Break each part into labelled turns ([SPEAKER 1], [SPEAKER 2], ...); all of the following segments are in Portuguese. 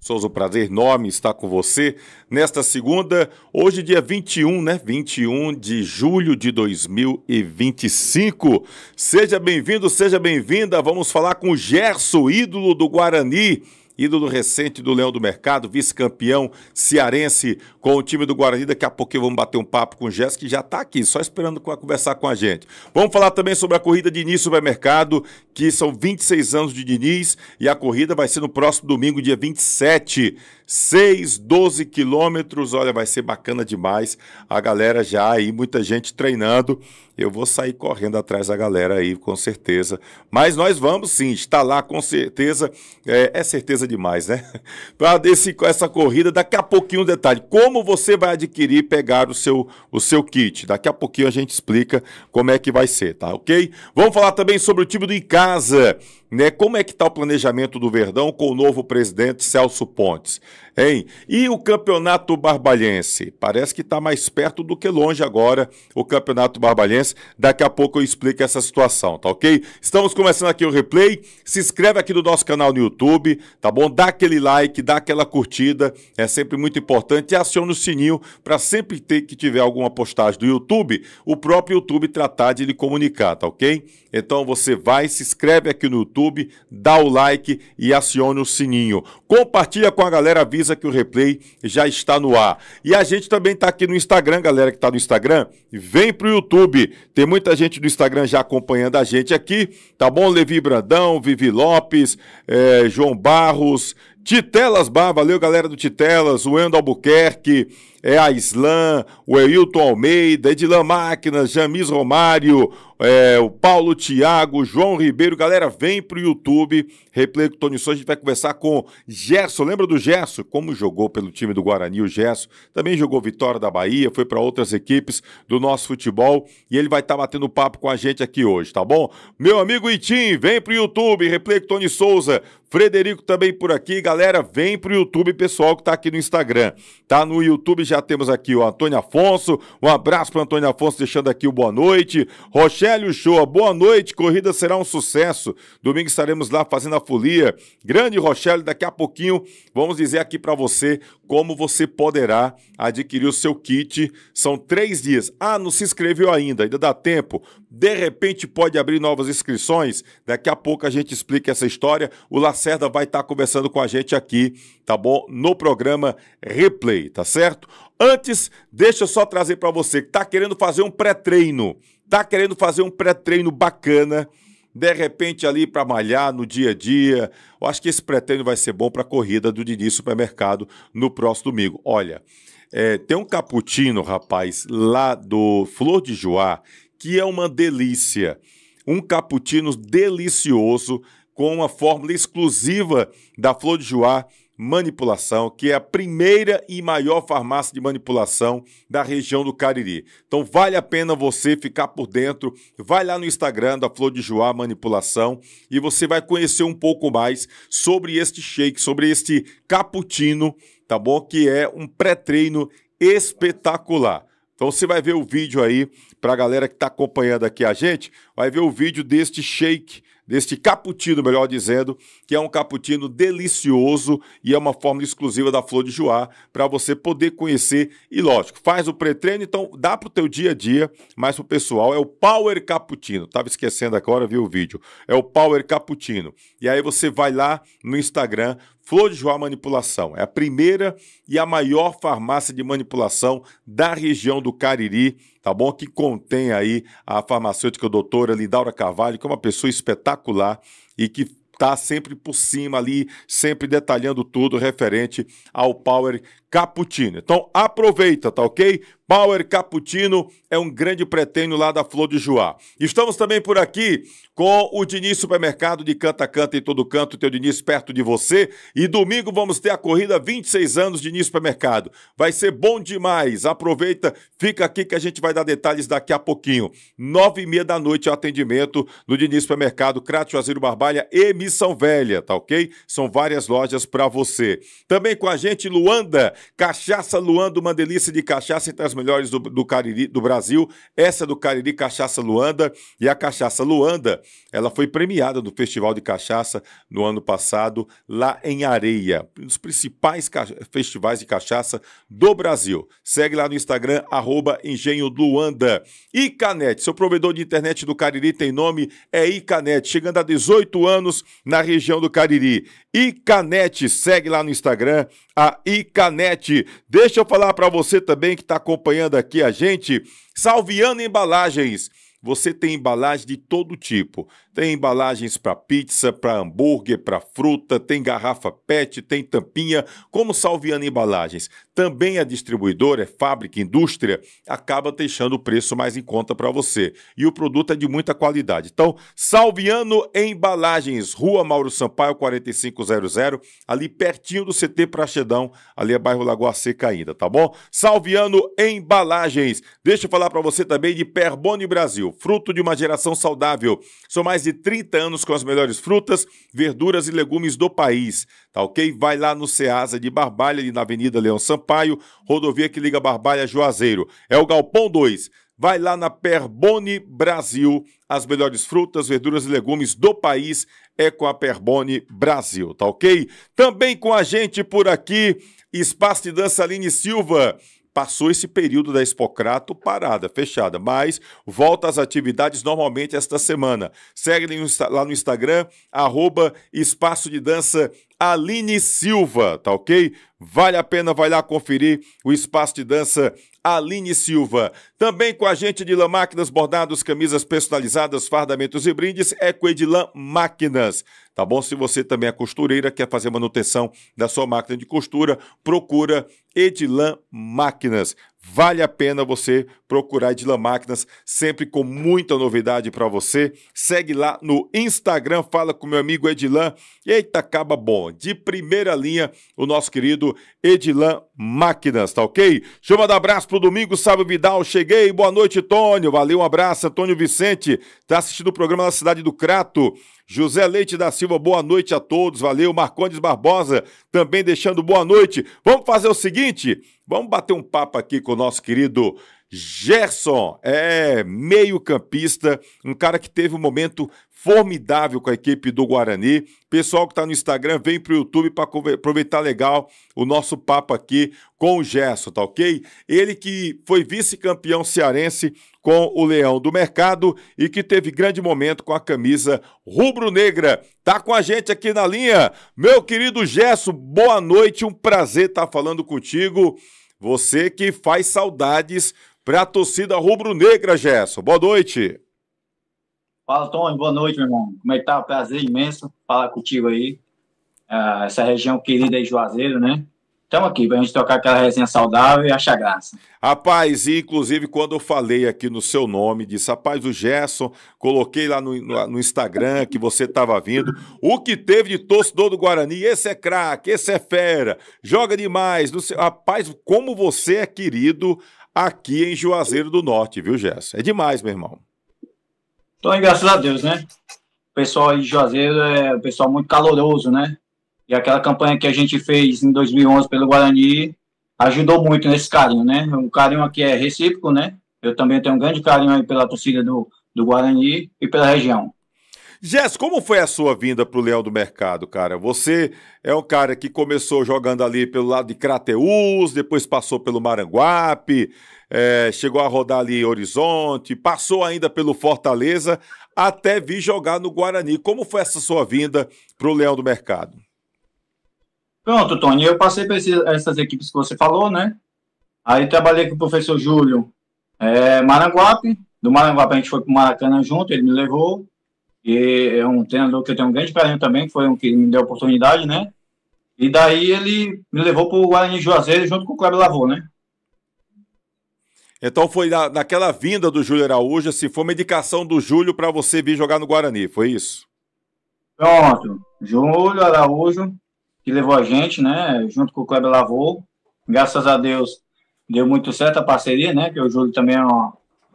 [SPEAKER 1] Souza, um prazer enorme estar com você nesta segunda, hoje dia 21, né? 21 de julho de 2025. Seja bem-vindo, seja bem-vinda. Vamos falar com o Gerson, ídolo do Guarani, ídolo recente do Leão do Mercado, vice-campeão cearense com o time do Guarani. Daqui a pouquinho vamos bater um papo com o Gerson, que já está aqui, só esperando conversar com a gente. Vamos falar também sobre a corrida de Diniz Supermercado, que são 26 anos de Diniz, e a corrida vai ser no próximo domingo, dia 27. 12 quilômetros, olha, vai ser bacana demais. A galera já aí, muita gente treinando. Eu vou sair correndo atrás da galera aí, com certeza. Mas nós vamos sim, estar lá com certeza. É certeza demais, né? Para essa corrida, daqui a pouquinho um detalhe. Como você vai adquirir e pegar o seu kit? Daqui a pouquinho a gente explica como é que vai ser, tá ok? Vamos falar também sobre o time do Icasa, né? Como é que está o planejamento do Verdão com o novo presidente Celso Pontes, hein? E o Campeonato Barbalhense? Parece que está mais perto do que longe agora o Campeonato Barbalhense. Daqui a pouco eu explico essa situação, tá ok? Estamos começando aqui o replay. Se inscreve aqui no nosso canal no YouTube, tá bom? Dá aquele like, dá aquela curtida, é sempre muito importante. E aciona o sininho para sempre ter que tiver alguma postagem do YouTube, o próprio YouTube tratar de lhe comunicar, tá ok? Então você vai, se inscreve aqui no YouTube, dá o like e acione o sininho. Compartilha com a galera, avisa que o replay já está no ar. E a gente também está aqui no Instagram, galera que está no Instagram, vem pro YouTube. Tem muita gente do Instagram já acompanhando a gente aqui, tá bom? Levi Brandão, Vivi Lopes, João Barros, Titelas Bar, valeu galera do Titelas, o Endo Albuquerque, a Islan, o Eilton Almeida, Edilan Máquinas, Jamis Romário, o Paulo Thiago, João Ribeiro. Galera, vem pro YouTube, replay com o Tony Souza. A gente vai conversar com Gerson. Lembra do Gerson? Como jogou pelo time do Guarani, o Gerson também jogou Vitória da Bahia, foi para outras equipes do nosso futebol e ele vai estar batendo papo com a gente aqui hoje, tá bom? Meu amigo Itim, vem pro YouTube, replay com o Tony Souza. Frederico também por aqui, galera, vem pro YouTube, pessoal que tá aqui no Instagram. Tá no YouTube, já temos aqui o Antônio Afonso, um abraço para Antônio Afonso, deixando aqui o boa noite. Rochélio Shoa, boa noite, corrida será um sucesso. Domingo estaremos lá fazendo a folia. Grande Rochélio, daqui a pouquinho vamos dizer aqui para você como você poderá adquirir o seu kit. São 3 dias. Ah, não se inscreveu ainda dá tempo. De repente pode abrir novas inscrições. Daqui a pouco a gente explica essa história. O Lacerda vai estar conversando com a gente aqui, tá bom? No programa Replay, tá certo? Antes, deixa eu só trazer para você que tá querendo fazer um pré-treino. Tá querendo fazer um pré-treino bacana, de repente ali para malhar no dia a dia. Eu acho que esse pré-treino vai ser bom para a corrida do Diniz Supermercado no próximo domingo. Olha, tem um cappuccino, rapaz, lá do Flor de Joá, que é uma delícia. Um cappuccino delicioso com uma fórmula exclusiva da Flor de Joá Manipulação, que é a primeira e maior farmácia de manipulação da região do Cariri. Então vale a pena você ficar por dentro, vai lá no Instagram da Flor de Joá Manipulação e você vai conhecer um pouco mais sobre este shake, sobre este cappuccino, tá bom? Que é um pré-treino espetacular. Então você vai ver o vídeo aí, para a galera que está acompanhando aqui a gente, vai ver o vídeo deste shake, deste cappuccino, melhor dizendo, que é um cappuccino delicioso e é uma fórmula exclusiva da Flor de Joá para você poder conhecer. E lógico, faz o pré-treino, então dá para o teu dia a dia, mas para o pessoal é o Power Cappuccino. Tava esquecendo agora, viu o vídeo? É o Power Cappuccino. E aí você vai lá no Instagram, Flor de Joá Manipulação. É a primeira e a maior farmácia de manipulação da região do Cariri, tá bom? Que contém aí a farmacêutica doutora Lidaura Carvalho, que é uma pessoa espetacular e que está sempre por cima ali, sempre detalhando tudo referente ao Power Cappuccino. Então aproveita, tá ok? Power Cappuccino é um grande pré-treino lá da Flor de Joá. Estamos também por aqui com o Diniz Supermercado de Canta a Canta em todo canto, teu Diniz perto de você. E domingo vamos ter a corrida 26 anos Diniz Supermercado. Vai ser bom demais. Aproveita, fica aqui que a gente vai dar detalhes daqui a pouquinho. 9h30 da noite é o atendimento no Diniz Supermercado, Crato Juazeiro Barbalha e Missão Velha, tá ok? São várias lojas para você. Também com a gente Luanda, Cachaça Luanda, uma delícia de cachaça entre as melhores do Cariri, do Brasil. Essa é do Cariri Cachaça Luanda. E a Cachaça Luanda, ela foi premiada no Festival de Cachaça no ano passado, lá em Areia. Um dos principais festivais de cachaça do Brasil. Segue lá no Instagram, @engenho-luanda. Icanet, seu provedor de internet do Cariri tem nome, é Icanet, chegando a 18 anos na região do Cariri. Icanet, segue lá no Instagram, a Icanet. Deixa eu falar para você também que está acompanhando aqui a gente, Salviano Embalagens. Você tem embalagem de todo tipo. Tem embalagens para pizza, para hambúrguer, para fruta, tem garrafa PET, tem tampinha, como Salviano Embalagens. Também a distribuidora, é fábrica, indústria, acaba deixando o preço mais em conta para você. E o produto é de muita qualidade. Então, Salviano Embalagens, Rua Mauro Sampaio, 4500, ali pertinho do CT Praxedão, ali é bairro Lagoa Seca ainda, tá bom? Salviano Embalagens. Deixa eu falar para você também de Perboni Brasil, fruto de uma geração saudável. São mais de 30 anos com as melhores frutas, verduras e legumes do país, tá ok? Vai lá no Ceasa de Barbalha, ali na Avenida Leão Sampaio, rodovia que liga Barbalha a Juazeiro. É o Galpão 2. Vai lá na Perboni Brasil, as melhores frutas, verduras e legumes do país é com a Perboni Brasil, tá ok? Também com a gente por aqui, Espaço de Dança Aline Silva. Passou esse período da Expocrato parada, fechada, mas volta às atividades normalmente esta semana. Segue lá no Instagram, @Espaço de Dança Aline Silva, tá ok? Vale a pena, vai lá conferir o Espaço de Dança Aline Silva. Também com a gente, Edilan Máquinas, bordados, camisas personalizadas, fardamentos e brindes, é com Edilan Máquinas, tá bom? Se você também é costureira, quer fazer manutenção da sua máquina de costura, procura Edilan Máquinas. Vale a pena você procurar Edilan Máquinas, sempre com muita novidade para você. Segue lá no Instagram, fala com meu amigo Edilan. Eita, acaba bom. De primeira linha, o nosso querido Edilan Máquinas, tá ok? Deixa eu mandar um abraço pro Domingo Sábio Vidal. Cheguei, boa noite, Tônio. Valeu, um abraço, Antônio Vicente. Tá assistindo o programa na cidade do Crato. José Leite da Silva, boa noite a todos, valeu. Marcondes Barbosa, também deixando boa noite. Vamos fazer o seguinte, vamos bater um papo aqui com o nosso querido Gerson, meio-campista, um cara que teve um momento formidável com a equipe do Guarani. Pessoal que está no Instagram, vem para o YouTube para aproveitar legal o nosso papo aqui com o Gerson, tá ok? Ele que foi vice-campeão cearense com o Leão do Mercado e que teve grande momento com a camisa rubro-negra. Tá com a gente aqui na linha, meu querido Gerson, boa noite, um prazer estar falando contigo. Você que faz saudades para a torcida rubro-negra, Gerson. Boa noite.
[SPEAKER 2] Fala, Tony. Boa noite, meu irmão. Como é que tá? Prazer imenso falar contigo aí. Essa região querida aí, Juazeiro, né? Estamos aqui para a gente tocar aquela resenha saudável e achar graça.
[SPEAKER 1] Rapaz, e inclusive quando eu falei aqui no seu nome, disse, rapaz, o Gerson, coloquei lá no Instagram que você estava vindo, o que teve de torcedor do Guarani, esse é craque, esse é fera, joga demais. Rapaz, como você é querido aqui em Juazeiro do Norte, viu, Gerson? É demais, meu irmão.
[SPEAKER 2] Então, graças a Deus, né? O pessoal aí de Juazeiro é um pessoal muito caloroso, né? E aquela campanha que a gente fez em 2011 pelo Guarani ajudou muito nesse carinho, né? O carinho aqui é recíproco, né? Eu também tenho um grande carinho aí pela torcida do Guarani e pela região.
[SPEAKER 1] Gerson, como foi a sua vinda para o Leão do Mercado, cara? Você é um cara que começou jogando ali pelo lado de Crateús, depois passou pelo Maranguape, chegou a rodar ali Horizonte, passou ainda pelo Fortaleza, até vir jogar no Guarani. Como foi essa sua vinda para o Leão do Mercado?
[SPEAKER 2] Pronto, Tony, eu passei por essas equipes que você falou, né? Aí trabalhei com o professor Júlio Maranguape. Do Maranguape a gente foi para o Maracanã junto, ele me levou. E é um treinador que eu tenho um grande carinho também, que foi um que me deu a oportunidade, né? E daí ele me levou para o Guarani Juazeiro junto com o Cleber Lavô, né?
[SPEAKER 1] Então foi naquela vinda do Júlio Araújo, assim, foi uma indicação do Júlio para você vir jogar no Guarani, foi isso?
[SPEAKER 2] Pronto, Júlio Araújo, que levou a gente, né, junto com o Cleber Lavô. Graças a Deus deu muito certo a parceria, né, que o Júlio também é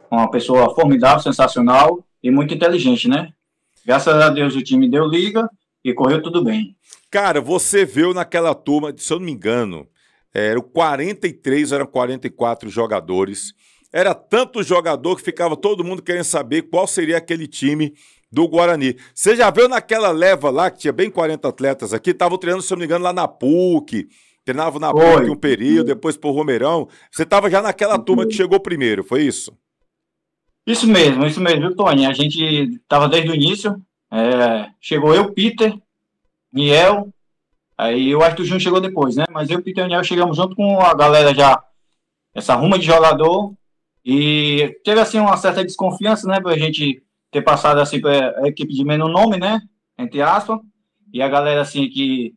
[SPEAKER 2] uma pessoa formidável, sensacional e muito inteligente, né. Graças a Deus o time deu liga e correu tudo bem.
[SPEAKER 1] Cara, você veio naquela turma, se eu não me engano, Eram 43, eram 44 jogadores. Era tanto jogador que ficava todo mundo querendo saber qual seria aquele time do Guarani. Você já viu naquela leva lá, que tinha bem 40 atletas aqui, estavam treinando, se eu não me engano, lá na PUC, treinavam na PUC um período, depois pro Romeirão. Você estava já naquela turma que chegou primeiro, foi isso?
[SPEAKER 2] Isso mesmo, viu, Tony? A gente estava desde o início, chegou eu, Peter, Niel, aí o Arthur Júnior chegou depois, né? Mas eu, Peter e o Niel chegamos junto com a galera já, essa ruma de jogador, e teve, assim, uma certa desconfiança, né, pra gente ter passado, assim, para a equipe de menor nome, né, entre aspas, e a galera, assim, que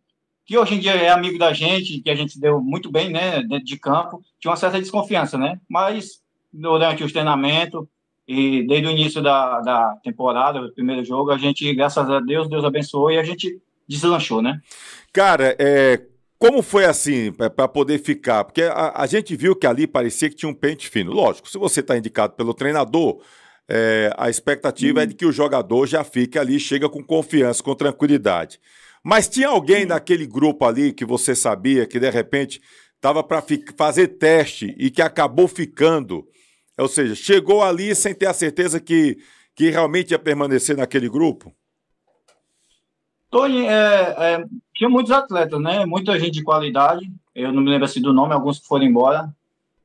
[SPEAKER 2] hoje em dia é amigo da gente, que a gente se deu muito bem, né, dentro de campo, tinha uma certa desconfiança, né, mas durante os treinamentos e desde o início da temporada, o primeiro jogo, a gente, graças a Deus, Deus abençoou e a gente deslanchou, né.
[SPEAKER 1] Cara, como foi assim, para poder ficar? Porque a gente viu que ali parecia que tinha um pente fino. Lógico, se você está indicado pelo treinador, a expectativa é de que o jogador já fique ali, chega com confiança, com tranquilidade. Mas tinha alguém naquele grupo ali que você sabia que de repente estava para fazer teste e que acabou ficando? Ou seja, chegou ali sem ter a certeza que realmente ia permanecer naquele grupo?
[SPEAKER 2] Tony, tinha muitos atletas, né? Muita gente de qualidade. Eu não me lembro assim do nome, alguns que foram embora.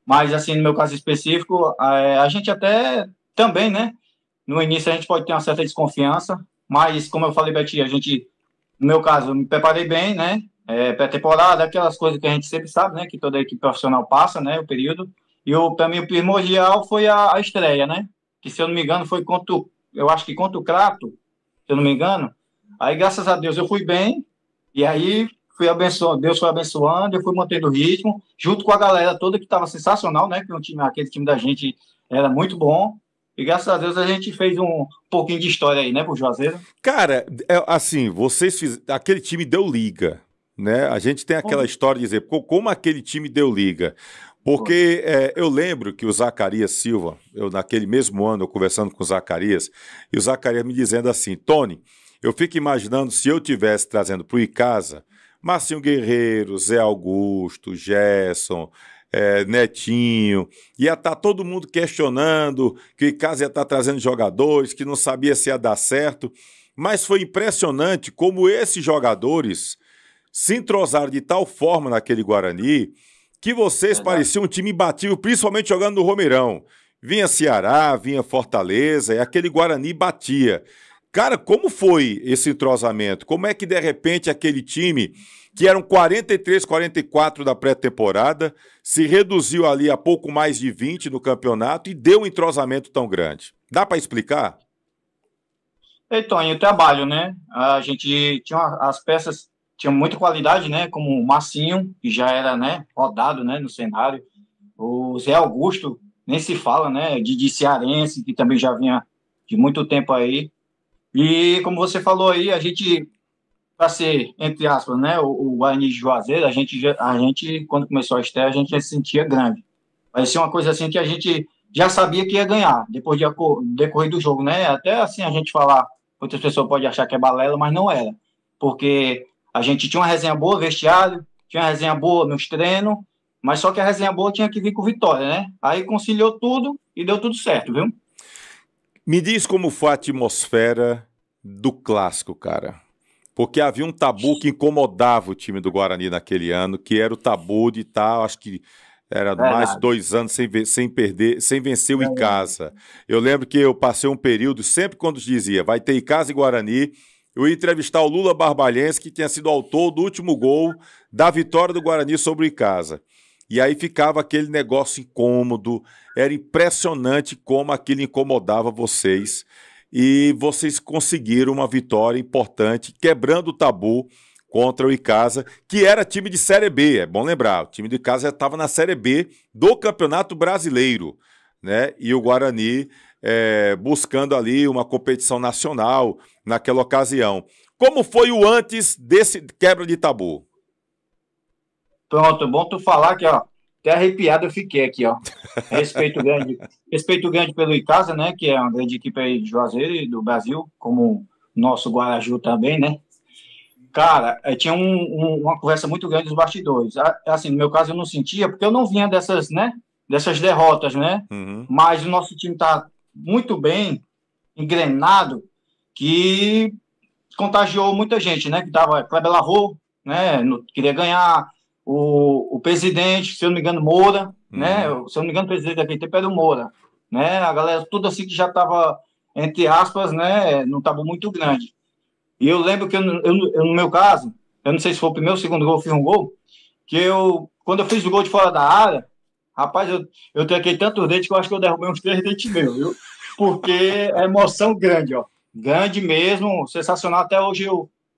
[SPEAKER 2] Mas, assim, no meu caso específico, a gente até também, né? No início a gente pode ter uma certa desconfiança, mas, como eu falei para ti, no meu caso, eu me preparei bem, né? Pré-temporada, aquelas coisas que a gente sempre sabe, né? Que toda equipe profissional passa, né? O período. E, para mim, o primordial foi a estreia, né? Que, se eu não me engano, foi eu acho que contra o Crato, se eu não me engano. Aí, graças a Deus, eu fui bem, e aí Deus foi abençoando, eu fui mantendo o ritmo, junto com a galera toda que estava sensacional, né? Que aquele time da gente era muito bom, e graças a Deus a gente fez um pouquinho de história aí, né, pro Juazeiro.
[SPEAKER 1] Cara, assim, aquele time deu liga, né? A gente tem aquela história de dizer, como aquele time deu liga? Porque eu lembro que o Zacarias Silva, naquele mesmo ano, eu conversando com o Zacarias, e o Zacarias me dizendo assim, Tony, eu fico imaginando se eu tivesse trazendo para o Icasa, Marcinho Guerreiro, Zé Augusto, Gerson, Netinho, ia estar todo mundo questionando que o Icasa ia estar trazendo jogadores, que não sabia se ia dar certo, mas foi impressionante como esses jogadores se entrosaram de tal forma naquele Guarani que vocês pareciam um time imbatível, principalmente jogando no Romeirão. Vinha Ceará, vinha Fortaleza, e aquele Guarani batia. Cara, como foi esse entrosamento? Como é que, de repente, aquele time, que eram 43, 44 da pré-temporada, se reduziu ali a pouco mais de 20 no campeonato e deu um entrosamento tão grande? Dá para explicar?
[SPEAKER 2] Então, o trabalho, né? A gente tinha as peças, tinham muita qualidade, né? Como o Massinho, que já era, né, rodado, né, no cenário. O Zé Augusto, nem se fala, né? De cearense, que também já vinha de muito tempo aí. E, como você falou aí, a gente, para ser, entre aspas, né, o Guarani de Juazeiro, a gente, quando começou a estreia, a gente já se sentia grande. Parecia uma coisa assim que a gente já sabia que ia ganhar, depois do decorrer do jogo, né? Até assim a gente falar, muitas pessoas podem achar que é balela, mas não era. Porque a gente tinha uma resenha boa no vestiário, tinha uma resenha boa nos treinos, mas só que a resenha boa tinha que vir com vitória, né? Aí conciliou tudo e deu tudo certo, viu?
[SPEAKER 1] Me diz como foi a atmosfera do clássico, cara. Porque havia um tabu que incomodava o time do Guarani naquele ano, que era o tabu de estar, acho que era mais de 2 anos sem perder, sem vencer o Icasa. Eu lembro que eu passei um período, sempre quando dizia, vai ter Icasa e Guarani, eu ia entrevistar o Lula Barbalhense, que tinha sido autor do último gol da vitória do Guarani sobre o Icasa. E aí ficava aquele negócio incômodo, era impressionante como aquilo incomodava vocês. E vocês conseguiram uma vitória importante, quebrando o tabu contra o Icasa, que era time de Série B, é bom lembrar, o time do Icasa já estava na Série B do Campeonato Brasileiro, né? E o Guarani buscando ali uma competição nacional naquela ocasião. Como foi o antes desse quebra de tabu?
[SPEAKER 2] Pronto, bom tu falar que, ó, até arrepiado eu fiquei aqui, ó. Respeito grande pelo Icasa, né, que é uma grande equipe aí de Juazeiro e do Brasil, como o nosso Guaraju também, né. Cara, tinha uma conversa muito grande dos bastidores. Assim, no meu caso eu não sentia, porque eu não vinha dessas, né, dessas derrotas, né?
[SPEAKER 1] Uhum.
[SPEAKER 2] Mas o nosso time tá muito bem engrenado, que contagiou muita gente, né? Que tava Kleber Lavô, né? Queria ganhar o presidente, se eu não me engano, Moura, né?
[SPEAKER 1] Uhum.
[SPEAKER 2] Se eu não me engano, o presidente daquele tempo era o Moura, né? A galera, tudo assim que já estava, entre aspas, né? Não estava muito grande. E eu lembro que no meu caso, eu não sei se foi o primeiro ou o segundo gol, eu fiz um gol, que quando eu fiz o gol de fora da área, rapaz, eu troquei tantos dentes que eu acho que eu derrubei uns 3 dentes meus, viu? Porque é emoção grande, ó. Grande mesmo, sensacional. Até hoje,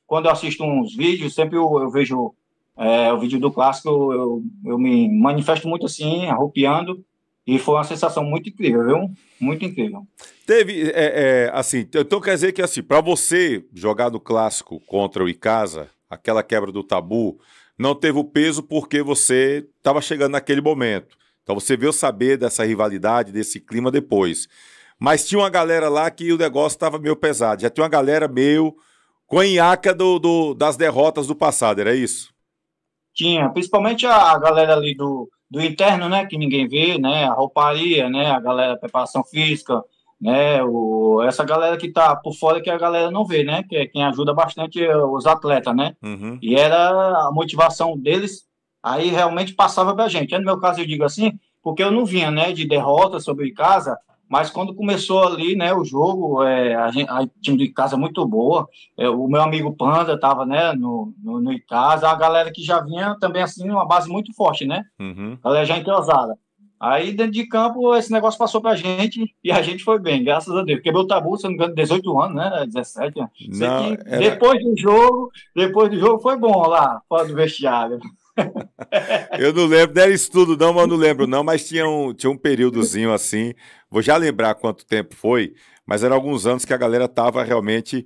[SPEAKER 2] quando eu assisto uns vídeos, sempre eu vejo o vídeo do clássico, eu me manifesto muito assim, arrupiando, e foi uma sensação muito incrível, viu? Muito incrível.
[SPEAKER 1] Teve, assim, então quer dizer que, assim, para você jogar no clássico contra o Icasa, aquela quebra do tabu, não teve o peso porque você estava chegando naquele momento. Então você veio saber dessa rivalidade, desse clima depois. Mas tinha uma galera lá que o negócio estava meio pesado. Já tinha uma galera meio conhaca das derrotas do passado, era isso?
[SPEAKER 2] Tinha, principalmente a galera ali do interno, né, que ninguém vê, né, a rouparia, né, a galera da preparação física, né, essa galera que tá por fora que a galera não vê, né, que é quem ajuda bastante os atletas, né,
[SPEAKER 1] Uhum.
[SPEAKER 2] e era a motivação deles, aí realmente passava pra gente. No meu caso eu digo assim, porque eu não vinha, né, de derrota sobre casa, mas quando começou ali, né, o jogo, a time de casa muito boa, o meu amigo Panda estava, né, no Icasa, a galera que já vinha também, assim, uma base muito forte, né?
[SPEAKER 1] Uhum.
[SPEAKER 2] A galera já entrosada. Aí, dentro de campo, esse negócio passou pra gente e a gente foi bem, graças a Deus. Quebrou o tabu, se não me engano, 18 anos, né? 17. Né? Sei
[SPEAKER 1] Não,
[SPEAKER 2] que
[SPEAKER 1] era.
[SPEAKER 2] depois do jogo foi bom lá, fora do vestiário.
[SPEAKER 1] Eu não lembro, não era isso tudo não, mas não lembro não, mas tinha um períodozinho assim, vou já lembrar quanto tempo foi, mas eram alguns anos que a galera tava realmente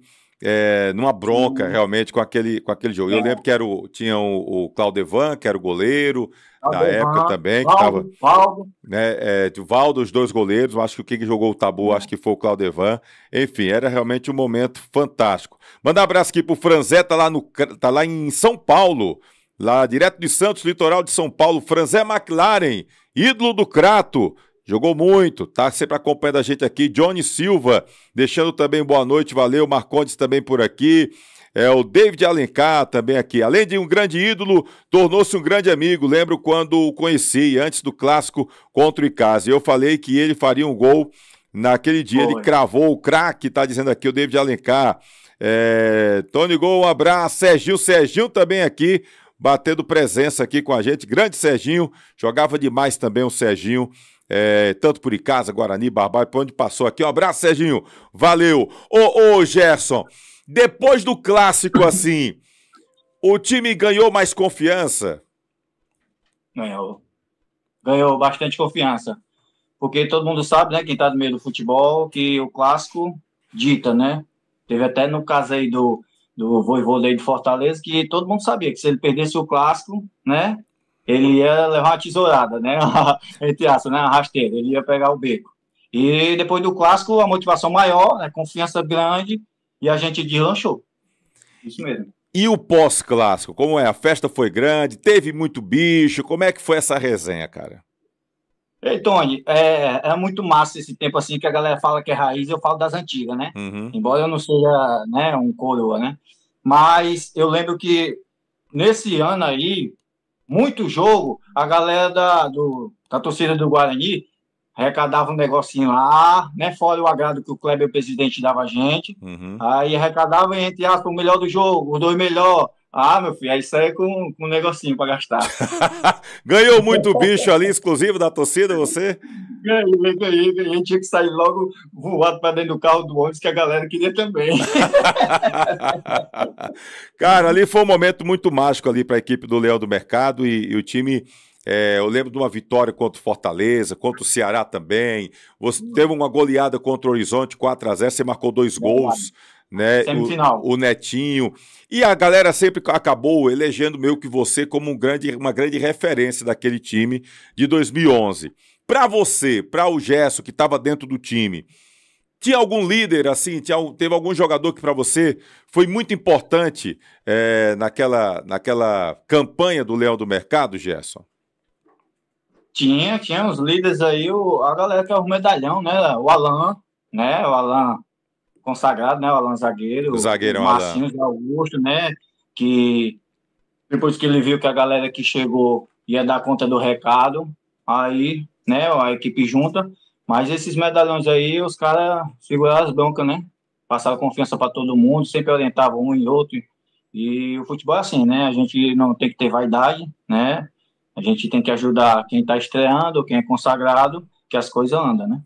[SPEAKER 1] numa bronca,
[SPEAKER 2] Sim,
[SPEAKER 1] realmente, com aquele jogo. Eu lembro que tinha o Claudevan, que era o goleiro, na época
[SPEAKER 2] Aldevan,
[SPEAKER 1] também, que tava,
[SPEAKER 2] Valdo.
[SPEAKER 1] né, o Valdo, os dois goleiros, eu acho que quem jogou o tabu, acho que foi o Claudevan, enfim, era realmente um momento fantástico. Manda um abraço aqui pro Franzé, tá lá em São Paulo, lá direto de Santos, litoral de São Paulo, Franzé McLaren, ídolo do Crato, jogou muito, tá sempre acompanhando a gente aqui, Johnny Silva, deixando também boa noite, valeu, Marcondes também por aqui, o David Alencar também aqui, além de um grande ídolo, tornou-se um grande amigo, lembro quando o conheci, antes do clássico contra o Icasa, eu falei que ele faria um gol naquele dia, ele
[SPEAKER 2] Foi.
[SPEAKER 1] cravou o craque, tá dizendo aqui o David Alencar, Tony Gol, um abraço, Serginho também aqui, batendo presença aqui com a gente. Grande Serginho, jogava demais também o Serginho, tanto por Icasa, Guarani, Barbalho, por onde passou aqui. Um abraço, Serginho, valeu. Ô, Gerson, depois do clássico assim, o time ganhou mais confiança?
[SPEAKER 2] Ganhou. Ganhou bastante confiança. Porque todo mundo sabe, né, quem está no meio do futebol, que o clássico dita, né? Teve até no caso aí do Vojvoda aí de Fortaleza, que todo mundo sabia que se ele perdesse o clássico, né, ele ia levar uma tesourada, né, entre aspas, né, uma rasteira, ele ia pegar o beco. E depois do clássico, a motivação maior, né, confiança grande, e a gente deslanchou. Isso mesmo.
[SPEAKER 1] E o pós-clássico, como é? A festa foi grande, teve muito bicho, como é que foi essa resenha, cara?
[SPEAKER 2] Ei, Tony, é muito massa esse tempo assim que a galera fala que é raiz, eu falo das antigas, né?
[SPEAKER 1] Uhum.
[SPEAKER 2] Embora eu não seja, né, um coroa, né? Mas eu lembro que nesse ano aí, muito jogo, a galera da torcida do Guarani arrecadava um negocinho lá, né? Fora o agrado que o Kleber, o presidente, dava a gente.
[SPEAKER 1] Uhum.
[SPEAKER 2] Aí arrecadava, entre aspas, o melhor do jogo, os dois melhores. Ah, meu filho, aí sai com um negocinho para gastar.
[SPEAKER 1] Ganhou muito bicho ali, exclusivo da torcida, você?
[SPEAKER 2] Ganhei. A gente tinha que sair logo voado para dentro do carro do ônibus, que a galera queria também.
[SPEAKER 1] Cara, ali foi um momento muito mágico ali para a equipe do Leão do Mercado e o time. Eu lembro de uma vitória contra o Fortaleza, contra o Ceará também. Você teve uma goleada contra o Horizonte 4-0, você marcou 2 gols, né?
[SPEAKER 2] Semifinal.
[SPEAKER 1] O Netinho. E a galera sempre acabou elegendo meio que você como uma grande referência daquele time de 2011. Para você, para o Gerson que estava dentro do time, Tinha algum líder, assim, teve algum jogador que para você foi muito importante naquela campanha do Leão do Mercado, Gerson?
[SPEAKER 2] Tinha os líderes aí, a galera que é o medalhão, né? O Alan, né? O Alan consagrado, né? O Alan
[SPEAKER 1] O
[SPEAKER 2] zagueiro, o
[SPEAKER 1] zagueirão Alain.
[SPEAKER 2] Marcinho Zé Augusto, né? Que depois que ele viu que a galera que chegou ia dar conta do recado, aí, né? A equipe junta. Mas esses medalhões aí, os caras seguraram as broncas, né? Passaram confiança para todo mundo, sempre orientavam um e outro. E o futebol é assim, né? A gente não tem que ter vaidade, né? A gente tem que ajudar quem está estreando, quem é consagrado, que as coisas andam, né?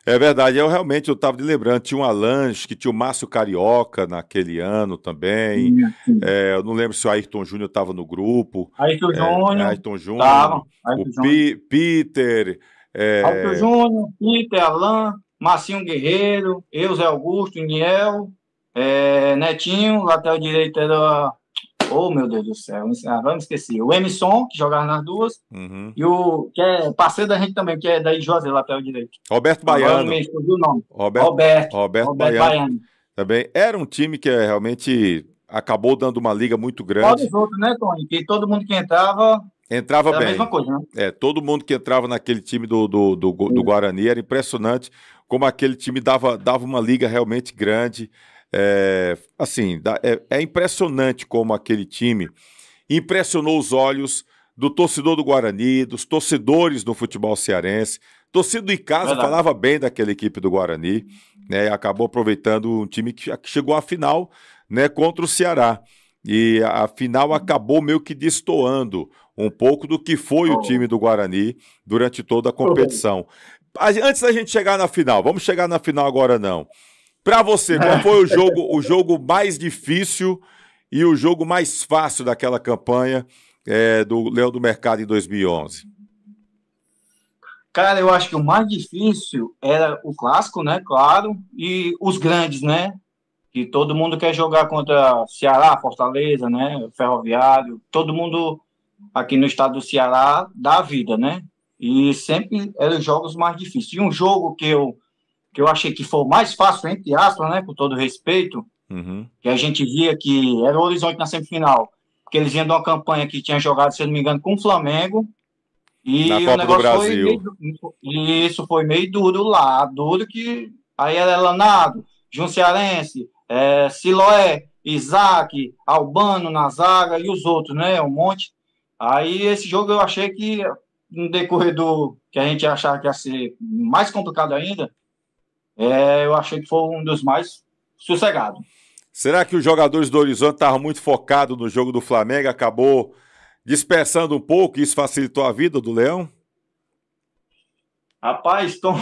[SPEAKER 1] É verdade, eu estava me lembrando, tinha um Alan, que tinha o Márcio Carioca naquele ano também.
[SPEAKER 2] Sim.
[SPEAKER 1] Eu não lembro se o Ayrton Júnior estava no grupo.
[SPEAKER 2] Ayrton Júnior,
[SPEAKER 1] Ayrton Júnior,
[SPEAKER 2] tava.
[SPEAKER 1] o
[SPEAKER 2] Ayrton Júnior.
[SPEAKER 1] Peter.
[SPEAKER 2] Ayrton Júnior, Peter, Alain, Marcinho Guerreiro, eu, Zé Augusto, Niel, Netinho, lateral direito era. Oh, meu Deus do céu, agora me esqueci. O Emerson, que jogava nas duas,
[SPEAKER 1] Uhum.
[SPEAKER 2] e o que é parceiro da gente também, que é daí José, lateral direito.
[SPEAKER 1] Roberto
[SPEAKER 2] Agora
[SPEAKER 1] Baiano.
[SPEAKER 2] me esqueci o nome.
[SPEAKER 1] Roberto
[SPEAKER 2] Roberto
[SPEAKER 1] Baiano
[SPEAKER 2] Baiano.
[SPEAKER 1] também. Era um time que realmente acabou dando uma liga muito
[SPEAKER 2] Fora
[SPEAKER 1] grande.
[SPEAKER 2] os outros, né, Tony? Que todo mundo que entrava
[SPEAKER 1] Entrava
[SPEAKER 2] era a mesma
[SPEAKER 1] bem.
[SPEAKER 2] coisa, né?
[SPEAKER 1] Todo mundo que entrava naquele time do Guarani era impressionante como aquele time dava uma liga realmente grande. Assim, é impressionante como aquele time impressionou os olhos do torcedor do Guarani, dos torcedores do futebol cearense. Torcida do Icasa
[SPEAKER 2] Verdade.
[SPEAKER 1] falava bem daquela equipe do Guarani, né? Acabou aproveitando um time que chegou à final, né, contra o Ceará. E a final acabou meio que destoando um pouco do que foi o time do Guarani durante toda a competição. Antes da gente chegar na final, vamos chegar na final agora não. Para você, qual foi o jogo mais difícil e o jogo mais fácil daquela campanha do Leão do Mercado em 2011?
[SPEAKER 2] Cara, eu acho que o mais difícil era o clássico, né? Claro, e os grandes, né? Que todo mundo quer jogar contra Ceará, Fortaleza, né? Ferroviário, todo mundo aqui no estado do Ceará dá a vida, né? E sempre eram os jogos mais difíceis. E um jogo que eu achei que foi o mais fácil, entre aspas, né? Com todo respeito, que a gente via que era o Horizonte na semifinal, porque eles vinham de uma campanha que tinha jogado, se eu não me engano, com o Flamengo.
[SPEAKER 1] Na
[SPEAKER 2] E o
[SPEAKER 1] Copa do
[SPEAKER 2] negócio foi
[SPEAKER 1] Brasil.
[SPEAKER 2] isso foi meio duro lá, duro que aí era Lanado, Cearense, Siloé, Isaac, Albano na zaga e os outros, né? Um monte. Aí esse jogo eu achei que no decorrer do que a gente achava que ia ser mais complicado ainda, eu achei que foi um dos mais sossegados.
[SPEAKER 1] Será que os jogadores do Horizonte estavam muito focados no jogo do Flamengo, acabou dispersando um pouco e isso facilitou a vida do Leão?
[SPEAKER 2] Rapaz, Tom,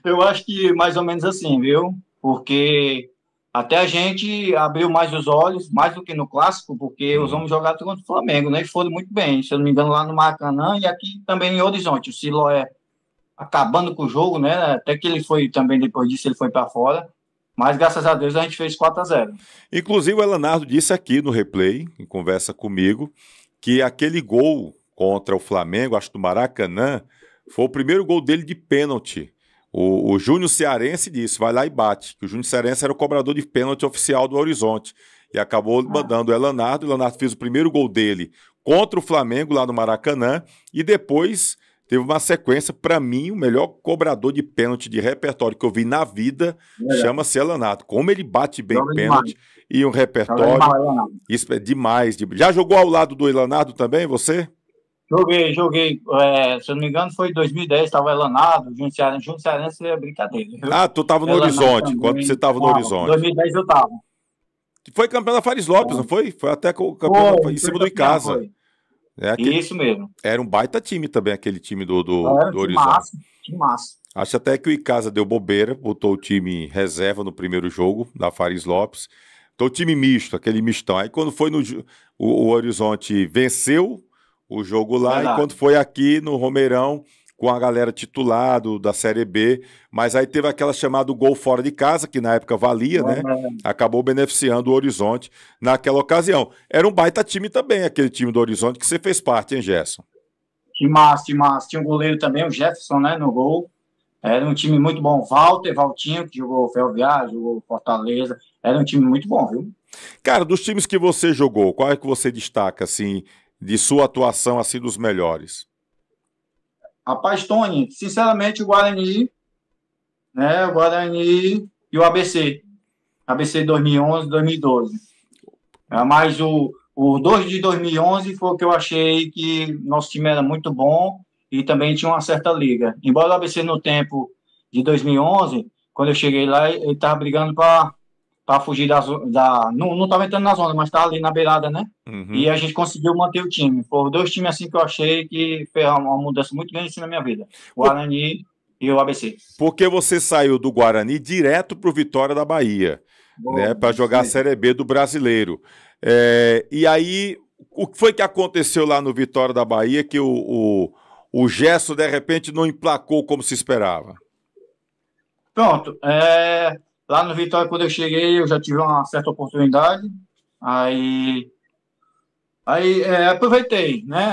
[SPEAKER 2] eu acho que mais ou menos assim, viu? Porque até a gente abriu mais os olhos, mais do que no clássico, porque os homens jogaram contra o Flamengo, né? E foram muito bem, se eu não me engano, lá no Maracanã e aqui também em Horizonte. O Siloé acabando com o jogo, né? Até que ele foi também, depois disso, ele foi para fora. Mas graças a Deus a gente fez 4-0.
[SPEAKER 1] Inclusive o Elanardo disse aqui no replay, em conversa comigo, que aquele gol contra o Flamengo, acho que do Maracanã, foi o primeiro gol dele de pênalti. O Júnior Cearense disse, vai lá e bate, que o Júnior Cearense era o cobrador de pênalti oficial do Horizonte. E acabou mandando o Elanardo fez o primeiro gol dele contra o Flamengo lá no Maracanã, e depois teve uma sequência, para mim, o melhor cobrador de pênalti de repertório que eu vi na vida, chama-se Elanardo. Como ele bate bem pênalti e um repertório, isso é demais. Já jogou ao lado do Elanardo também, você?
[SPEAKER 2] Joguei. Se eu não me engano, foi em 2010, estava Elanado, Júnior Cearense é brincadeira. Viu?
[SPEAKER 1] Ah, tu estava no Horizonte, quando você estava no Horizonte.
[SPEAKER 2] Em 2010 eu estava.
[SPEAKER 1] Foi campeão da Fares Lopes, não foi? Foi até campeão em cima do Icasa.
[SPEAKER 2] Isso mesmo.
[SPEAKER 1] Era um baita time também, aquele time do
[SPEAKER 2] Horizonte. Que massa.
[SPEAKER 1] Acho até que o Icasa deu bobeira, botou o time em reserva no primeiro jogo da Fares Lopes. Então o time misto, aquele mistão. Aí quando foi o Horizonte venceu o jogo lá, e quando foi aqui no Romeirão, com a galera titular da Série B, mas aí teve aquela chamada gol fora de casa, que na época valia, né? Acabou beneficiando o Horizonte naquela ocasião. Era um baita time também, aquele time do Horizonte que você fez parte, hein, Gerson?
[SPEAKER 2] Que massa. Tinha um goleiro também, o Jefferson, né, no gol. Era um time muito bom. Valtinho, que jogou Ferroviário, jogou Fortaleza. Era um time muito bom, viu?
[SPEAKER 1] Cara, dos times que você jogou, qual é que você destaca, assim, de sua atuação, assim, dos melhores?
[SPEAKER 2] Rapaz, Tony, sinceramente, o Guarani, né? O Guarani e o ABC. ABC 2011, 2012. Mas o 2 de 2011 foi o que eu achei que nosso time era muito bom e também tinha uma certa liga. Embora o ABC no tempo de 2011, quando eu cheguei lá, ele estava brigando para fugir não estava entrando na zona, mas estava ali na beirada, né?
[SPEAKER 1] Uhum.
[SPEAKER 2] E a gente conseguiu manter o time. Foram dois times assim que eu achei que fez uma mudança muito grande assim na minha vida. O
[SPEAKER 1] Por,
[SPEAKER 2] Guarani e o ABC.
[SPEAKER 1] porque você saiu do Guarani direto pro Vitória da Bahia, né,
[SPEAKER 2] Bom,
[SPEAKER 1] para
[SPEAKER 2] isso
[SPEAKER 1] jogar a
[SPEAKER 2] mesmo.
[SPEAKER 1] Série B do Brasileiro. E aí, o que foi que aconteceu lá no Vitória da Bahia que o Gerson, de repente, não emplacou como se esperava?
[SPEAKER 2] Pronto. Lá no Vitória, quando eu cheguei, eu já tive uma certa oportunidade. Aí, aproveitei, né,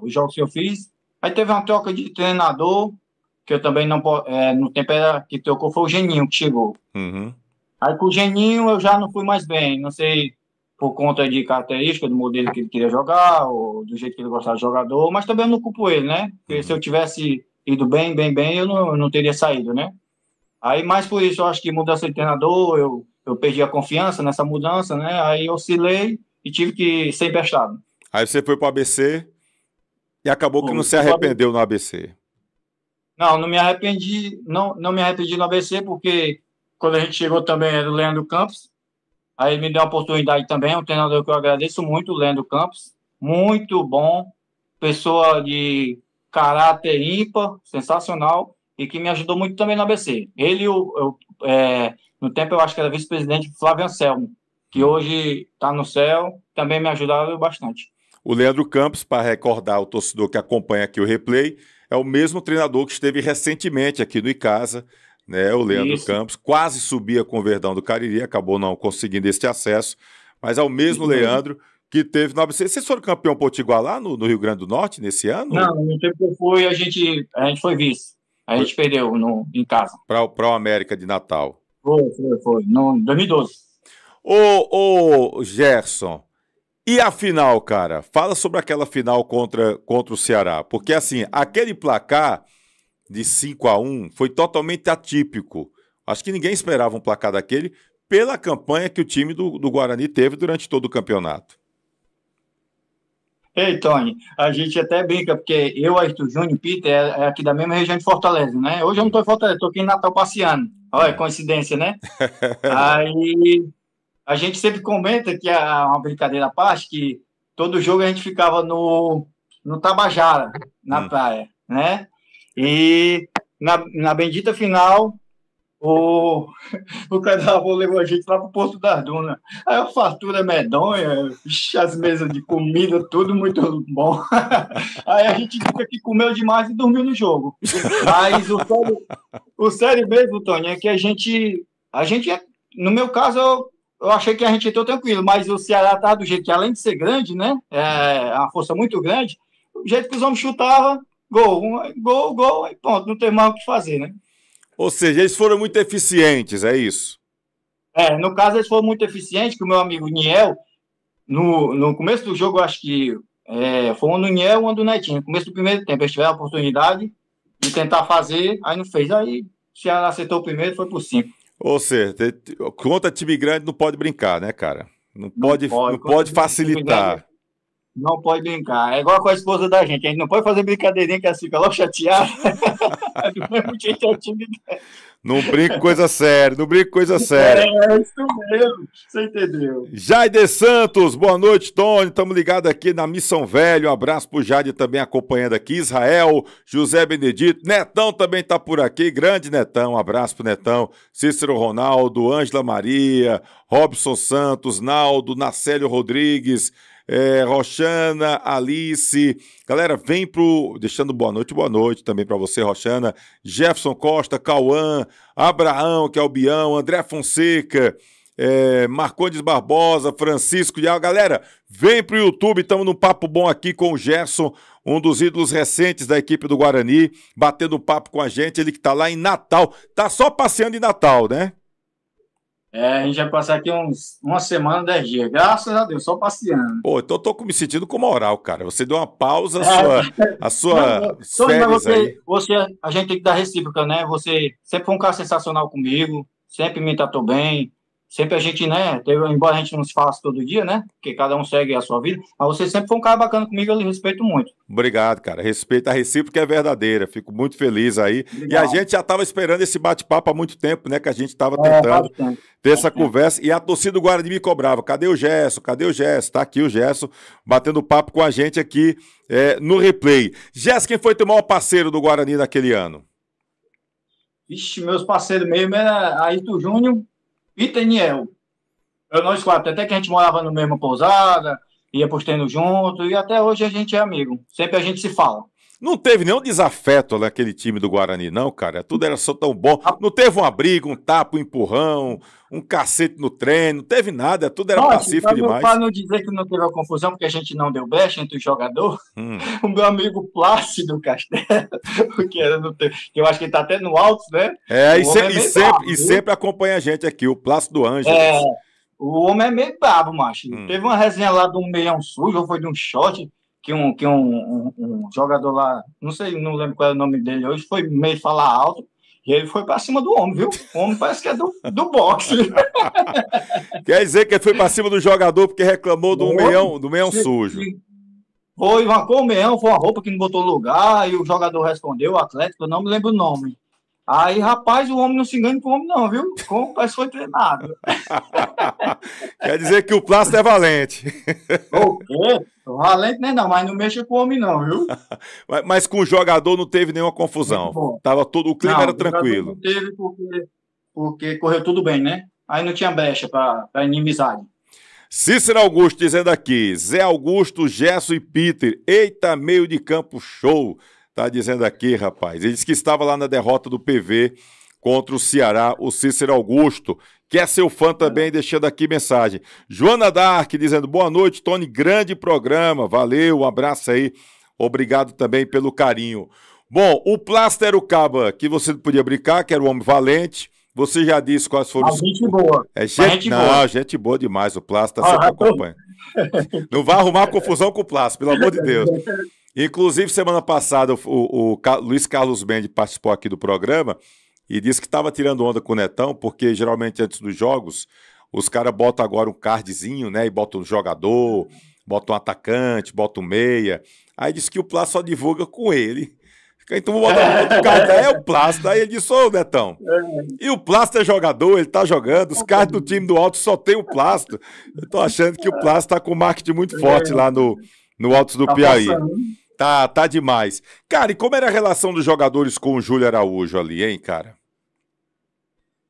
[SPEAKER 2] os jogos que eu fiz. Aí teve uma troca de treinador, que eu também não, no tempo era que trocou, foi o Geninho que chegou.
[SPEAKER 1] Uhum.
[SPEAKER 2] Aí com o Geninho eu já não fui mais bem, não sei por conta de característica do modelo que ele queria jogar, ou do jeito que ele gostava de jogador, mas também eu não culpo ele, né? Porque se eu
[SPEAKER 1] Uhum.
[SPEAKER 2] tivesse ido bem, eu não teria saído, né? Aí, mais por isso, eu acho que mudança de treinador, eu perdi a confiança nessa mudança, né? Aí eu oscilei e tive que ser emprestado.
[SPEAKER 1] Aí você foi pro ABC e acabou que não
[SPEAKER 2] Pô,
[SPEAKER 1] se arrependeu no ABC.
[SPEAKER 2] não me arrependi, não me arrependi no ABC, porque quando a gente chegou também era o Leandro Campos, aí ele me deu uma oportunidade também, é um treinador que eu agradeço muito, o Leandro Campos, muito bom, pessoa de caráter ímpar, sensacional, e que me ajudou muito também no ABC. Ele, no tempo eu acho que era vice-presidente Flávio Anselmo, que
[SPEAKER 1] Uhum.
[SPEAKER 2] hoje está no céu, também me ajudaram bastante.
[SPEAKER 1] O Leandro Campos, para recordar o torcedor que acompanha aqui o replay, é o mesmo treinador que esteve recentemente aqui no Icasa, né? O Leandro
[SPEAKER 2] Isso,
[SPEAKER 1] Campos quase subia com o Verdão do Cariri, acabou não conseguindo este acesso, mas é o mesmo
[SPEAKER 2] isso mesmo.
[SPEAKER 1] Leandro que teve no ABC. Vocês foram campeão potiguar lá no Rio Grande do Norte nesse ano?
[SPEAKER 2] Não, no tempo que eu fui, a gente foi vice. A
[SPEAKER 1] Foi
[SPEAKER 2] gente perdeu em casa.
[SPEAKER 1] para o América de Natal.
[SPEAKER 2] Foi. No 2012.
[SPEAKER 1] Ô, Gerson, e a final, cara? Fala sobre aquela final contra o Ceará. Porque, assim, aquele placar de 5-1 foi totalmente atípico. Acho que ninguém esperava um placar daquele pela campanha que o time do Guarani teve durante todo o campeonato.
[SPEAKER 2] Ei, Tony, a gente até brinca, porque eu, Arthur Júnior e Peter é aqui da mesma região de Fortaleza, né? Hoje eu não estou
[SPEAKER 1] Hum,
[SPEAKER 2] em Fortaleza, estou aqui em Natal passeando. Olha,
[SPEAKER 1] hum.
[SPEAKER 2] coincidência, né? Aí a gente sempre comenta que é uma brincadeira à parte, que todo jogo a gente ficava no Tabajara, na
[SPEAKER 1] Hum.
[SPEAKER 2] praia, né? E na bendita final, o, o carnaval levou a gente lá pro Porto das Dunas. Aí a fartura medonha, ixi, as mesas de comida, tudo muito bom. Aí a gente fica que comeu demais e dormiu no jogo. Mas o sério mesmo, Tony, é que no meu caso, eu achei que a gente entrou tranquilo, mas o Ceará tá do jeito que, além de ser grande, né, é uma força muito grande, o jeito que os homens chutavam, gol, e pronto, não tem mais o que fazer, né?
[SPEAKER 1] Ou seja, eles foram muito eficientes, é isso?
[SPEAKER 2] No caso, eles foram muito eficientes, que o meu amigo Niel, no começo do jogo, eu acho que foi um do Niel e um do Netinho. No começo do primeiro tempo, eles tiveram a oportunidade de tentar fazer, aí não fez. Aí o Ceará acertou o primeiro e foi por 5.
[SPEAKER 1] Ou seja, contra time grande não pode brincar, né, cara? Não
[SPEAKER 2] Não
[SPEAKER 1] pode, não
[SPEAKER 2] pode. Quando
[SPEAKER 1] pode
[SPEAKER 2] time grande,
[SPEAKER 1] facilitar.
[SPEAKER 2] não pode brincar. É igual com a esposa da gente. A gente não pode fazer brincadeirinha que ela fica logo chateada. Do mesmo jeito é o time grande.
[SPEAKER 1] Não brinque coisa séria, não brinque coisa séria.
[SPEAKER 2] É isso mesmo. Você entendeu?
[SPEAKER 1] Jaide Santos, boa noite, Tony. Estamos ligados aqui na Missão Velho. Um abraço pro Jaide também acompanhando aqui. Israel, José Benedito, Netão também está por aqui. Grande Netão, um abraço pro Netão. Cícero Ronaldo, Ângela Maria, Robson Santos, Naldo, Nacélio Rodrigues, Roxana, Alice. Galera, vem pro. Deixando boa noite também para você, Roxana. Jefferson Costa, Cauã, Abraão, que é o Bião, André Fonseca. Marcondes Barbosa, Francisco e a galera, vem pro YouTube, estamos num papo bom aqui com o Gerson, um dos ídolos recentes da equipe do Guarani, batendo um papo com a gente, ele que tá lá em Natal, tá só passeando em Natal, né?
[SPEAKER 2] A gente vai passar aqui uma semana, 10 dias, graças a Deus, só passeando.
[SPEAKER 1] Pô, então eu tô me sentindo com moral, cara, você deu uma pausa, a sua
[SPEAKER 2] férias
[SPEAKER 1] aí.
[SPEAKER 2] A gente tem que dar recíproca, né? Você sempre foi um cara sensacional comigo, sempre me tratou bem, sempre a gente, né, embora a gente não se falasse todo dia, né, porque cada um segue a sua vida, mas você sempre foi um cara bacana comigo, eu lhe respeito muito.
[SPEAKER 1] Obrigado, cara, respeito a recíproca é verdadeira, fico muito feliz aí. Obrigado. E a gente já estava esperando esse bate-papo há muito tempo, né, que a gente estava tentando ter essa conversa, e a torcida do Guarani me cobrava, cadê o Gerson, cadê o Gerson? Tá aqui o Gerson, batendo papo com a gente aqui no replay. Gerson, quem foi teu maior parceiro do Guarani naquele ano?
[SPEAKER 2] Vixe, meus parceiros mesmo era Ayrton Júnior e Teniel. Nós quatro, até que a gente morava na mesma pousada, ia pros treinos junto, e até hoje a gente é amigo. Sempre a gente se fala.
[SPEAKER 1] Não teve nenhum desafeto naquele time do Guarani, não, cara? Tudo era só tão bom. Não teve uma briga, um tapa, um empurrão, um cacete no treino, não teve nada, tudo era pacífico demais.
[SPEAKER 2] Para não dizer que não teve a confusão, porque a gente não deu brecha entre os jogadores, o meu amigo Plácido Castelo, que eu acho que ele tá até no alto, né?
[SPEAKER 1] E sempre acompanha a gente aqui, o Plácido Ângelo.
[SPEAKER 2] O homem é meio brabo, macho. Teve uma resenha lá de um meião sujo, ou foi de um short, que um jogador lá, não sei, não lembro qual é o nome dele hoje, foi meio falar alto, e ele foi pra cima do homem, viu? O homem parece que é do boxe.
[SPEAKER 1] Quer dizer que ele foi pra cima do jogador porque reclamou do meião sujo.
[SPEAKER 2] Foi, marcou o meião, foi uma roupa que não botou lugar, e o jogador respondeu, o Atlético, eu não me lembro o nome. Aí, rapaz, o homem não se engana com o homem não, viu? Como parece que foi treinado.
[SPEAKER 1] Quer dizer que o Plácido é valente.
[SPEAKER 2] O quê? Valente não, mas não mexa com o homem não, viu?
[SPEAKER 1] Mas com o jogador não teve nenhuma confusão. O clima era tranquilo.
[SPEAKER 2] Não teve porque correu tudo bem, né? Aí não tinha brecha para inimizade.
[SPEAKER 1] Cícero Augusto dizendo aqui, Zé Augusto, Gerson e Peter, eita, meio de campo show. Tá dizendo aqui, rapaz. Ele disse que estava lá na derrota do PV contra o Ceará, o Cícero Augusto, que é seu fã também, deixando aqui mensagem. Joana Dark dizendo, boa noite, Tony, grande programa, valeu, um abraço aí, obrigado também pelo carinho. Bom, o Plácido era o caba que você não podia brincar, que era o homem valente, você já disse quais foram os...
[SPEAKER 2] Gente boa.
[SPEAKER 1] Gente boa demais, o Plácido tá sempre acompanhando. Não vai arrumar confusão com o Plácido, pelo amor de Deus. Inclusive, semana passada, o Luiz Carlos Mendes participou aqui do programa e disse que estava tirando onda com o Netão, porque geralmente antes dos jogos, os caras botam agora um cardzinho, né? E botam um jogador, botam um atacante, botam um meia. Aí disse que o Plácido só divulga com ele. Então vou botar outro card, é o Plácido. Aí ele disse, ô Netão, e o Plácido é jogador, ele tá jogando, os cards do time do Alto só tem o Plácido. Eu tô achando que o Plácido tá com marketing muito forte lá no Alto do Piauí. Tá demais. Cara, e como era a relação dos jogadores com o Júlio Araújo ali, hein, cara?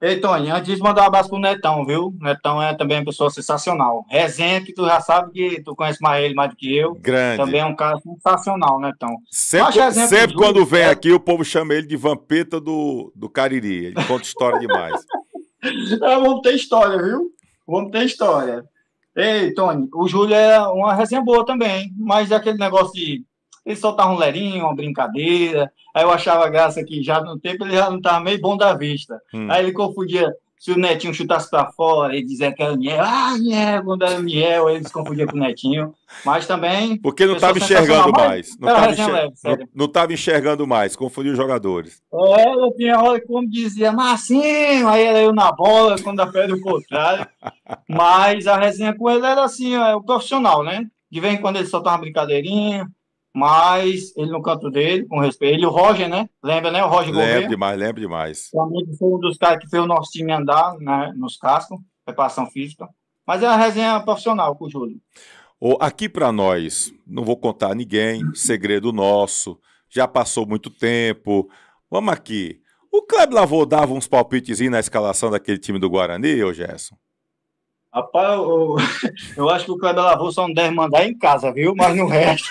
[SPEAKER 2] Ei, Tony, antes de mandar um abraço pro Netão, viu? Netão é também uma pessoa sensacional. Resenha, que tu já sabe que tu conhece ele mais do que eu.
[SPEAKER 1] Grande.
[SPEAKER 2] Também é um cara sensacional, Netão.
[SPEAKER 1] Sempre quando vem aqui, o povo chama ele de Vampeta do Cariri. Ele conta história demais.
[SPEAKER 2] Vamos ter história, viu? Vamos ter história. Ei, Tony, o Júlio é uma resenha boa também, mas é aquele negócio de ele soltava um lerinho, uma brincadeira, aí eu achava graça que já no tempo ele já não estava meio bom da vista. Aí ele confundia, se o Netinho chutasse para fora, ele dizia que era o Niel, Niel, quando era o Niel, ele se confundia com o Netinho, mas também...
[SPEAKER 1] Porque não estava enxergando mais. Não estava enxergando mais, confundia os jogadores.
[SPEAKER 2] Eu tinha hora que como dizia, Marcinho, aí era eu na bola, quando a pé do contrário. Mas a resenha com ele era assim, o profissional, né? De vez em quando ele soltava uma brincadeirinha, mas ele no canto dele, com respeito. Ele e o Roger, né? Lembra, né? O Roger Gouveia.
[SPEAKER 1] Lembro demais.
[SPEAKER 2] Também foi um dos caras que fez o nosso time andar, né? Nos cascos, preparação física. Mas é uma resenha profissional com o Júlio.
[SPEAKER 1] Aqui para nós, não vou contar a ninguém, segredo nosso, já passou muito tempo. Vamos aqui. O Kleber Lavô dava uns palpitezinhos na escalação daquele time do Guarani, ô Gerson?
[SPEAKER 2] Rapaz, eu acho que o Kleber Lavô só não deve mandar em casa, viu? Mas no resto.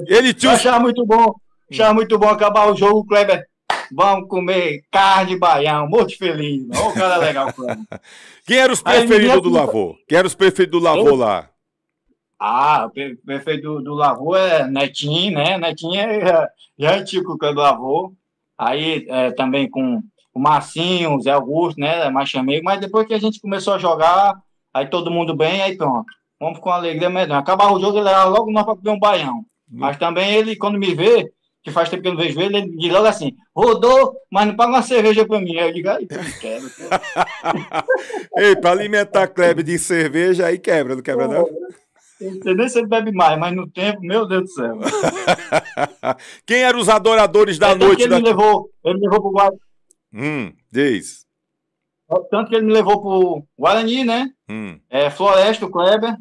[SPEAKER 1] Ele tinha...
[SPEAKER 2] Achava muito bom acabar o jogo, o Kleber vamos comer carne de baião, muito feliz. Ô, cara legal, cara.
[SPEAKER 1] Quem era os preferidos do Lavô? Quem era os preferidos do Lavô lá?
[SPEAKER 2] Ah, o prefeito do Lavô é Netinho, né? Netinho já é antigo que é do Lavô. Aí também com o Marcinho, o Zé Augusto, né? Mais chamei. Mas depois que a gente começou a jogar, aí todo mundo bem, aí pronto. Vamos com alegria medonha. Acabava o jogo, ele levava logo nós para comer um baião. Mas também ele, quando me vê, que faz tempo que eu não vejo ele, ele diz logo assim: Rodou, mas não paga uma cerveja para mim. Aí eu digo: aí, tu quebra.
[SPEAKER 1] Ei, para alimentar Kleber de cerveja, aí quebra, não quebra não?
[SPEAKER 2] Não sei nem se ele bebe mais, mas no tempo, meu Deus do céu.
[SPEAKER 1] Quem eram os adoradores da noite?
[SPEAKER 2] Ele me levou pro Guarani.
[SPEAKER 1] Diz.
[SPEAKER 2] Tanto que ele me levou pro Guarani, né? Floresta, o Kleber,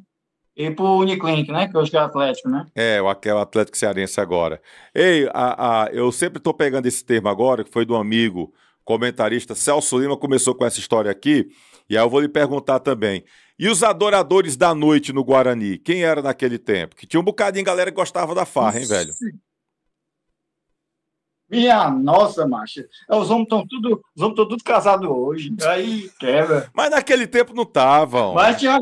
[SPEAKER 2] e pro Uniclinic, né? Que hoje é Atlético, né?
[SPEAKER 1] O Atlético Cearense agora. Ei, eu sempre estou pegando esse termo agora, que foi do amigo comentarista Celso Lima, começou com essa história aqui, e aí eu vou lhe perguntar também. E os adoradores da noite no Guarani, quem era naquele tempo? Que tinha um bocadinho de galera que gostava da farra, hein, velho?
[SPEAKER 2] Minha nossa, macho. Os homens estão tudo casados hoje. Aí quebra.
[SPEAKER 1] Mas naquele tempo não estavam.
[SPEAKER 2] Mas tinha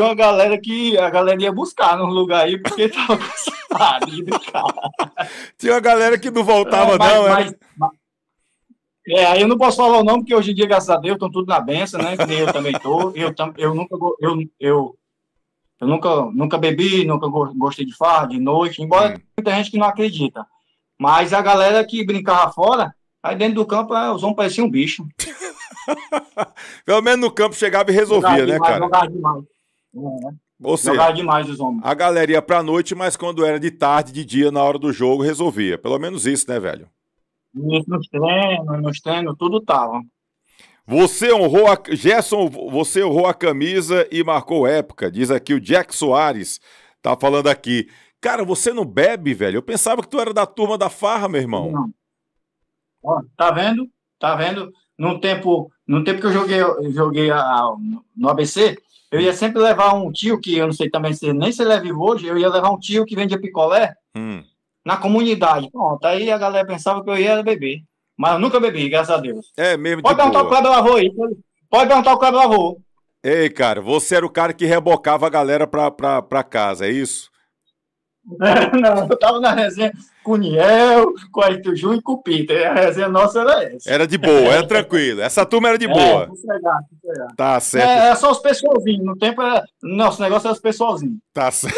[SPEAKER 2] uma galera que a galera ia buscar no lugar aí, porque tava cansado de brincar.
[SPEAKER 1] Tinha uma galera que não voltava, não,
[SPEAKER 2] aí eu não posso falar o nome, porque hoje em dia, graças a Deus, estão tudo na benção, né? Que nem eu também tô. Eu nunca bebi, nunca gostei de farra, de noite, embora tenha muita gente que não acredita. Mas a galera que brincava fora, aí dentro do campo, os homens pareciam um bicho.
[SPEAKER 1] Pelo menos no campo chegava e resolvia, né, cara?
[SPEAKER 2] Jogava demais.
[SPEAKER 1] Ou seja,
[SPEAKER 2] jogava demais os homens.
[SPEAKER 1] A galera ia pra noite, mas quando era de tarde, de dia, na hora do jogo, resolvia. Pelo menos isso, né, velho?
[SPEAKER 2] Nos treinos, tudo tava.
[SPEAKER 1] Gerson, você honrou a camisa e marcou época, diz aqui o Jack Soares, tá falando aqui. Cara, você não bebe, velho? Eu pensava que tu era da turma da farra, meu irmão.
[SPEAKER 2] Não. Ó, tá vendo? No tempo que eu joguei no ABC, eu ia sempre levar um tio, que eu não sei também nem se ele é vivo hoje, eu ia levar um tio que vendia picolé na comunidade. Pronto, aí a galera pensava que eu ia beber. Mas eu nunca bebi, graças a Deus.
[SPEAKER 1] É mesmo.
[SPEAKER 2] Pode perguntar o Kleber Lavô aí. Pode perguntar o Kleber Lavô.
[SPEAKER 1] Ei, cara, você era o cara que rebocava a galera pra casa, é isso?
[SPEAKER 2] Não, eu tava na resenha com o Niel, com o Aito Ju e com o Peter. A resenha nossa era essa.
[SPEAKER 1] Era de boa, era tranquilo. Essa turma era de boa.
[SPEAKER 2] Sossegar.
[SPEAKER 1] Tá certo.
[SPEAKER 2] É só os pessoalzinhos. No tempo, nosso negócio era os pessoalzinhos.
[SPEAKER 1] Tá certo.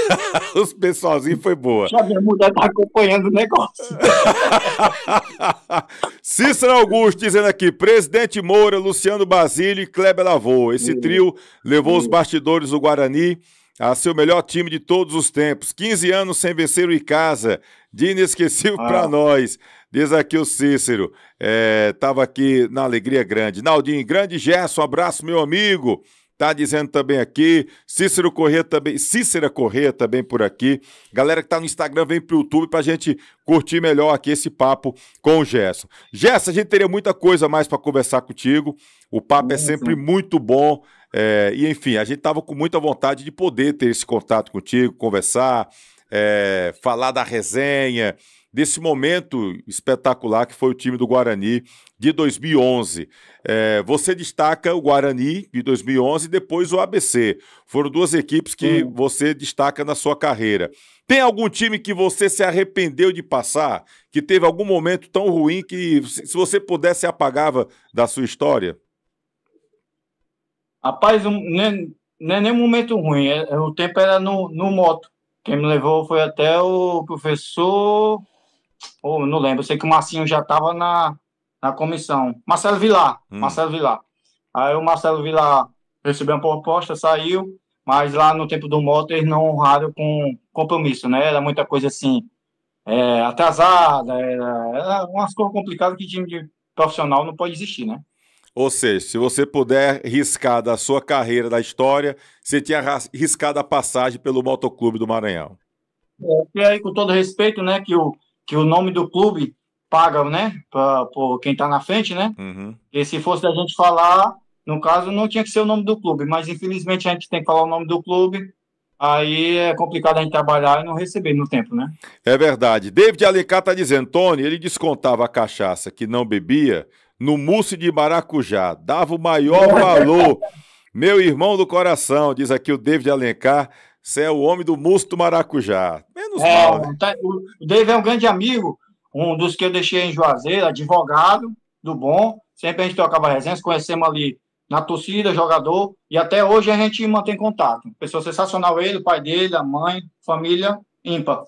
[SPEAKER 1] Os pessoalzinhos foi boa.
[SPEAKER 2] Já minha mulher tá acompanhando o negócio.
[SPEAKER 1] Cícero Augusto dizendo aqui, Presidente Moura, Luciano Basílio e Kleber Lavô. Esse trio levou os bastidores do Guarani a ser o melhor time de todos os tempos. 15 anos sem vencer o Icasa. De inesquecível para nós. Diz aqui o Cícero. Tava aqui na alegria grande. Naldinho, grande Gerson, um abraço, meu amigo. Tá dizendo também aqui. Cícera Corrêa também por aqui. Galera que tá no Instagram, vem pro YouTube pra gente curtir melhor aqui esse papo com o Gerson. Gerson, a gente teria muita coisa mais para conversar contigo. O papo é sempre muito bom. E enfim, a gente tava com muita vontade de poder ter esse contato contigo, conversar, falar da resenha, desse momento espetacular que foi o time do Guarani de 2011. Você destaca o Guarani de 2011 e depois o ABC. Foram duas equipes que você destaca na sua carreira. Tem algum time que você se arrependeu de passar? Que teve algum momento tão ruim que, se você pudesse, apagava da sua história?
[SPEAKER 2] Rapaz, não é nem um momento ruim. O tempo era no moto. Quem me levou foi até o professor... não lembro, eu sei que o Marcinho já estava na comissão. Marcelo Vilar. Aí o Marcelo Vilar recebeu uma proposta, saiu, mas lá no tempo do moto eles não honraram com compromisso, né? Era muita coisa assim, atrasada, era umas coisas complicadas que time de profissional não pode existir, né?
[SPEAKER 1] Ou seja, se você puder riscar da sua carreira, da história, você tinha riscado a passagem pelo Motoclube do Maranhão.
[SPEAKER 2] E aí, com todo respeito, né, que o nome do clube paga, né, por quem está na frente, né? E se fosse a gente falar, no caso, não tinha que ser o nome do clube, mas infelizmente a gente tem que falar o nome do clube, Aí é complicado a gente trabalhar e não receber no tempo, né?
[SPEAKER 1] É verdade. David Alencar está dizendo, Tony, ele descontava a cachaça que não bebia no mousse de maracujá, dava o maior valor. Meu irmão do coração, diz aqui o David Alencar, você é o homem do mousse do maracujá. Menos mal, né?
[SPEAKER 2] O Dave é um grande amigo, um dos que eu deixei em Juazeiro, advogado do bom. Sempre a gente trocava resenhas, conhecemos ali na torcida, jogador, e até hoje a gente mantém contato. Pessoa sensacional ele, o pai dele, a mãe, família ímpar.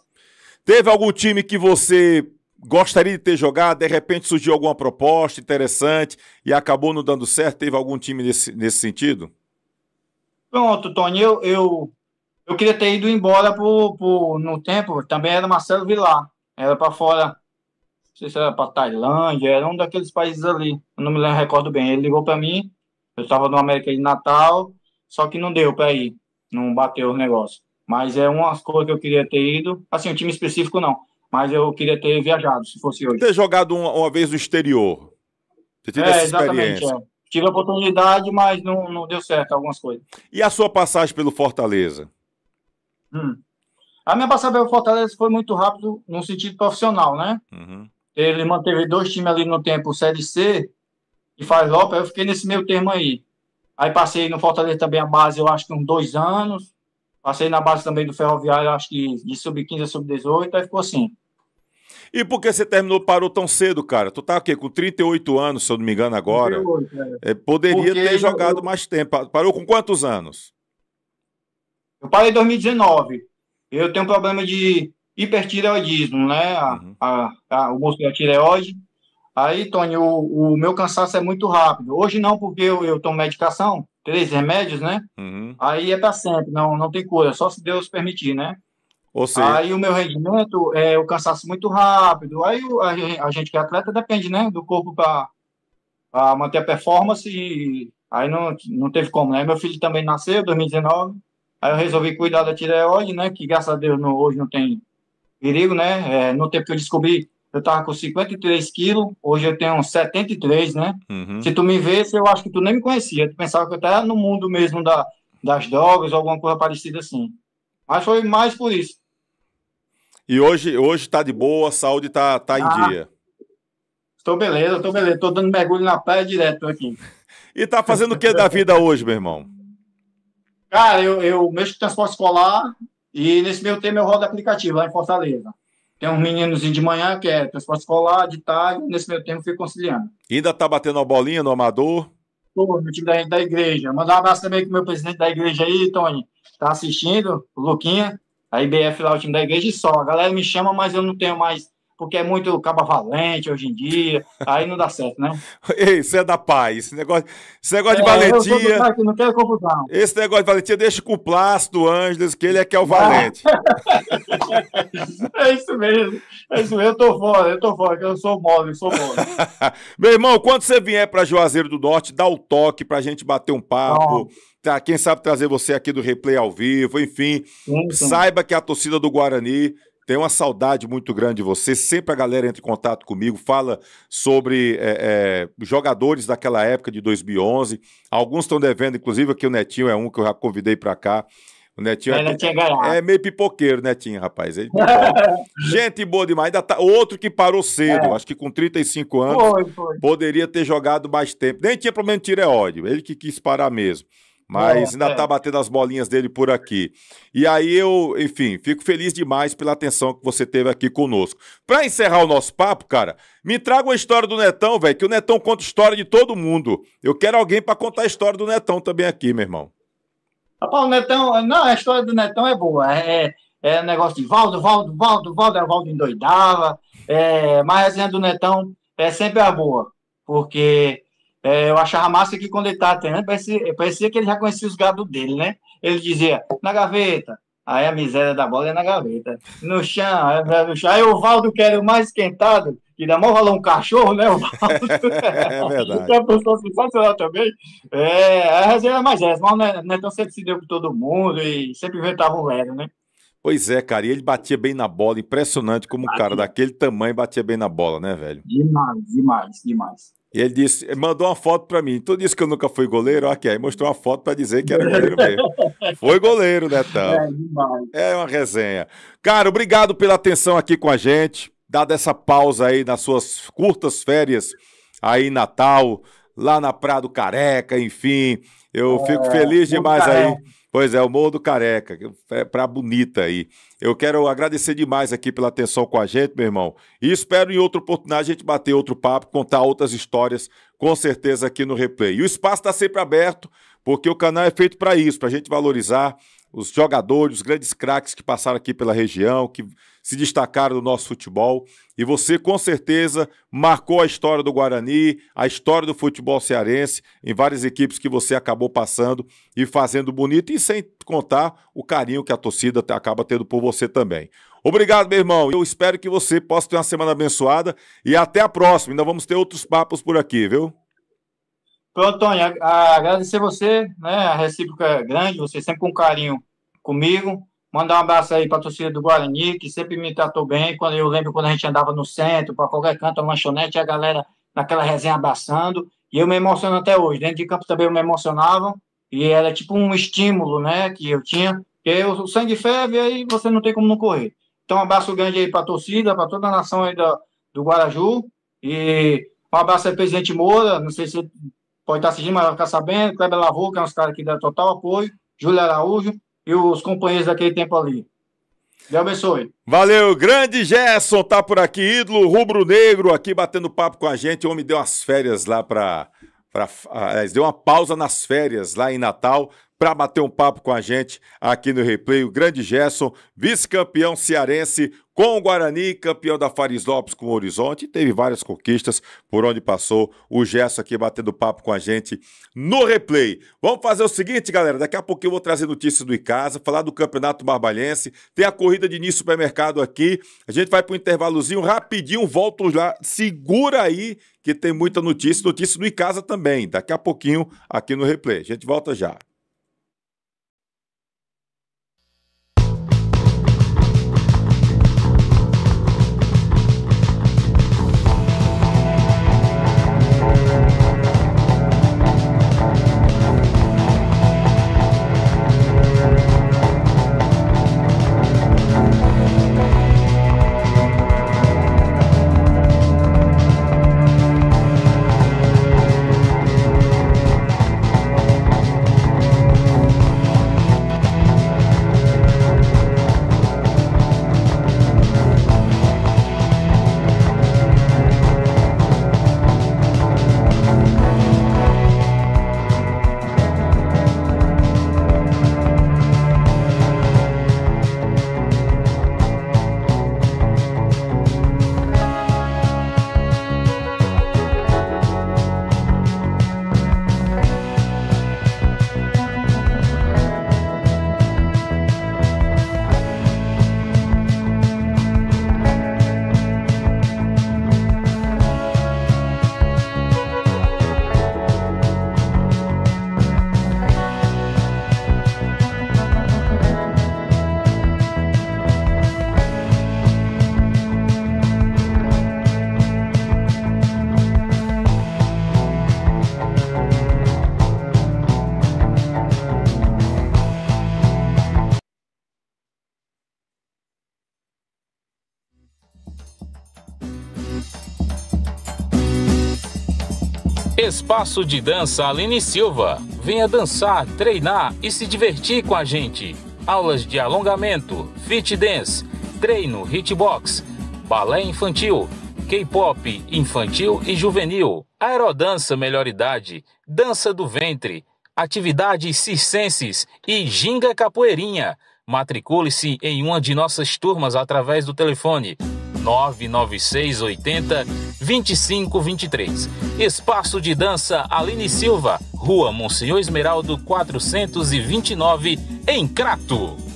[SPEAKER 1] Teve algum time que você gostaria de ter jogado, de repente surgiu alguma proposta interessante e acabou não dando certo? Teve algum time nesse sentido?
[SPEAKER 2] Pronto, Tony, eu queria ter ido embora no tempo, também era Marcelo Vilar, era para fora, não sei se era para Tailândia, era um daqueles países ali, eu não me lembro, recordo bem. Ele ligou para mim, eu estava no América de Natal, só que não deu para ir, não bateu o negócio. Mas é umas coisas que eu queria ter ido, assim, um time específico não, mas eu queria ter viajado, se fosse hoje.
[SPEAKER 1] Ter jogado uma vez no exterior, ter tido essa
[SPEAKER 2] Exatamente,
[SPEAKER 1] experiência.
[SPEAKER 2] Tive a oportunidade, mas não deu certo algumas coisas.
[SPEAKER 1] E a sua passagem pelo Fortaleza?
[SPEAKER 2] Hum. A minha passagem pelo Fortaleza foi muito rápido no sentido profissional, né?
[SPEAKER 1] Uhum.
[SPEAKER 2] Ele manteve dois times ali no tempo, Série C e Faz Lopes, eu fiquei nesse meio termo aí. Aí passei no Fortaleza também a base, eu acho que uns 2 anos. Passei na base também do Ferroviário, acho que de sub-15 a sub-18, aí ficou assim.
[SPEAKER 1] E por que você parou tão cedo, cara? Tu tá o quê? Com 38 anos, se eu não me engano agora.
[SPEAKER 2] 38,
[SPEAKER 1] Poderia
[SPEAKER 2] porque
[SPEAKER 1] ter jogado mais tempo. Parou com quantos anos?
[SPEAKER 2] eu parei em 2019. Eu tenho um problema de hipertireoidismo, né?
[SPEAKER 1] Uhum.
[SPEAKER 2] O músculo da tireoide. Aí, Tony, o meu cansaço é muito rápido. Hoje não, porque eu tomo medicação, 3 remédios, né?
[SPEAKER 1] Uhum.
[SPEAKER 2] Aí é para sempre, não tem cura, só se Deus permitir, né?
[SPEAKER 1] Ou seja,
[SPEAKER 2] Aí o meu rendimento é o cansaço muito rápido. Aí a gente que é atleta depende, né? Do corpo para manter a performance. E aí não teve como, né? Meu filho também nasceu em 2019. Aí eu resolvi cuidar da tireoide, né? Que graças a Deus hoje não tem perigo, né? No tempo que eu descobri, eu tava com 53 quilos, hoje eu tenho 73, né?
[SPEAKER 1] uhum.
[SPEAKER 2] Se tu me vesse, eu acho que tu nem me conhecia, tu pensava que eu estava no mundo mesmo das drogas ou alguma coisa parecida assim. Mas foi mais por isso.
[SPEAKER 1] E hoje tá de boa, a saúde tá em
[SPEAKER 2] Ah,
[SPEAKER 1] dia.
[SPEAKER 2] estou beleza, estou dando mergulho na praia direto aqui.
[SPEAKER 1] E tá fazendo o que da vida hoje, meu irmão?
[SPEAKER 2] Cara, eu mexo com transporte escolar e nesse meio tempo eu rodo aplicativo lá em Fortaleza. Tem uns meninos de manhã que é transporte escolar, de tarde, nesse meio tempo eu fico conciliando.
[SPEAKER 1] Ainda tá batendo a bolinha no amador?
[SPEAKER 2] Pô, meu time da igreja. Mandar um abraço também pro meu presidente da igreja aí, Tony. Tá assistindo, o Luquinha, a IBF lá, o time da igreja e só. A galera me chama, mas eu não tenho mais, porque é muito caba valente hoje em dia. Aí não dá certo, né?
[SPEAKER 1] Ei, você é da paz. Esse negócio de
[SPEAKER 2] Eu sou do
[SPEAKER 1] valentia.
[SPEAKER 2] cara que não quero confusão.
[SPEAKER 1] Esse negócio de valentia deixa com o Plácido Ângeles, que ele é que é o valente.
[SPEAKER 2] É isso mesmo. É isso mesmo. Eu tô fora, que eu sou mole, eu sou mole.
[SPEAKER 1] Meu irmão, quando você vier para Juazeiro do Norte, dá o toque pra gente bater um papo.
[SPEAKER 2] Então,
[SPEAKER 1] Tá, quem sabe trazer você aqui do Replay ao vivo, enfim.
[SPEAKER 2] sim.
[SPEAKER 1] Saiba que a torcida do Guarani tem uma saudade muito grande de você. Sempre a galera entra em contato comigo, fala sobre jogadores daquela época de 2011. Alguns estão devendo, inclusive aqui o Netinho é um que eu já convidei para cá. O Netinho
[SPEAKER 2] Ainda tinha ganhado.
[SPEAKER 1] é meio pipoqueiro, Netinho, rapaz. Ele pipoca. Gente boa demais. Ainda tá outro que parou cedo, acho que com 35 anos,
[SPEAKER 2] Foi.
[SPEAKER 1] poderia ter jogado mais tempo. Nem tinha problema de tireoide, ele que quis parar mesmo. Mas ainda tá batendo as bolinhas dele por aqui. E aí eu, enfim, fico feliz demais pela atenção que você teve aqui conosco. Pra encerrar o nosso papo, cara, me traga uma história do Netão, velho, que o Netão conta história de todo mundo. Eu quero alguém pra contar a história do Netão também aqui, meu irmão.
[SPEAKER 2] Rapaz, o Netão, não, a história do Netão é boa. É negócio de Valdo, o Valdo endoidava. Mas a resenha do Netão é sempre a boa. Porque eu achava massa que quando ele estava treinando, parecia que ele já conhecia os gados dele, né? Ele dizia, na gaveta. Aí a miséria da bola é na gaveta. No chão, no chão. Aí o Valdo, que era o mais esquentado, que dá mó valor um cachorro, né? O Valdo.
[SPEAKER 1] É
[SPEAKER 2] Que é
[SPEAKER 1] verdade.
[SPEAKER 2] uma pessoa sensacional também. A resenha é mais essa, mas o Netão sempre se deu com todo mundo e sempre inventava um lero, né?
[SPEAKER 1] Pois é, cara, e ele batia bem na bola, impressionante como um cara
[SPEAKER 2] Batia.
[SPEAKER 1] daquele tamanho batia bem na bola, né, velho?
[SPEAKER 2] Demais.
[SPEAKER 1] E ele disse, mandou uma foto pra mim. Tu disse que eu nunca fui goleiro, ok. Aí mostrou uma foto pra dizer que era goleiro mesmo. Foi goleiro, Netão.
[SPEAKER 2] É, demais.
[SPEAKER 1] É uma resenha. Cara, obrigado pela atenção aqui com a gente. Dada essa pausa aí nas suas curtas férias aí em Natal, lá na Praia do Careca, enfim. Eu fico feliz
[SPEAKER 2] Muito
[SPEAKER 1] demais aí.
[SPEAKER 2] carré.
[SPEAKER 1] Pois é, o Morro do Careca, é pra bonita aí. Eu quero agradecer demais aqui pela atenção com a gente, meu irmão. E espero em outra oportunidade a gente bater outro papo, contar outras histórias, com certeza aqui no Replay. E o espaço está sempre aberto, porque o canal é feito para isso, para a gente valorizar os jogadores, os grandes craques que passaram aqui pela região, que se destacaram no nosso futebol. E você, com certeza, marcou a história do Guarani, a história do futebol cearense, em várias equipes que você acabou passando e fazendo bonito, e sem contar o carinho que a torcida acaba tendo por você também. Obrigado, meu irmão. Eu espero que você possa ter uma semana abençoada e até a próxima. Ainda vamos ter outros papos por aqui, viu?
[SPEAKER 2] Pronto, Tony, agradecer você, né? A recíproca é grande, você sempre com carinho comigo. Mandar um abraço aí para a torcida do Guarani, que sempre me tratou bem. Quando eu lembro quando a gente andava no centro, para qualquer canto, uma lanchonete, a galera naquela resenha abraçando. E eu me emociono até hoje. Dentro de campo também eu me emocionava. E era tipo um estímulo, né? Que eu tinha. Porque o sangue ferve, aí você não tem como não correr. Então, um abraço grande aí para a torcida, para toda a nação aí do Guaraju. E um abraço aí, presidente Moura. Não sei se pode estar assistindo, mas vai ficar sabendo. Kleber Lavô, que é uns caras que dão total apoio. Júlio Araújo e os companheiros daquele tempo ali. Deus abençoe.
[SPEAKER 1] Valeu, grande Gerson, tá por aqui, ídolo rubro-negro, aqui batendo papo com a gente. O homem deu umas férias lá deu uma pausa nas férias lá em Natal para bater um papo com a gente aqui no Replay. O grande Gerson, vice-campeão cearense com o Guarani, campeão da Faris Lopes com o Horizonte. Teve várias conquistas por onde passou o Gerson aqui batendo papo com a gente no Replay. Vamos fazer o seguinte, galera. Daqui a pouco eu vou trazer notícias do Icasa, falar do Campeonato Barbalhense. Tem a corrida de início supermercado aqui. A gente vai para um intervalozinho rapidinho, volto lá. Segura aí que tem muita notícia do Icasa também. Daqui a pouquinho aqui no Replay. A gente volta já.
[SPEAKER 3] Espaço de Dança Aline Silva. Venha dançar, treinar e se divertir com a gente. Aulas de alongamento, fit dance, treino, hitbox, balé infantil, K-pop infantil e juvenil, aerodança melhor idade, dança do ventre, atividades circenses e ginga capoeirinha. Matricule-se em uma de nossas turmas através do telefone 996 80 2523. Espaço de Dança Aline Silva, Rua Monsenhor Esmeraldo 429, em Crato.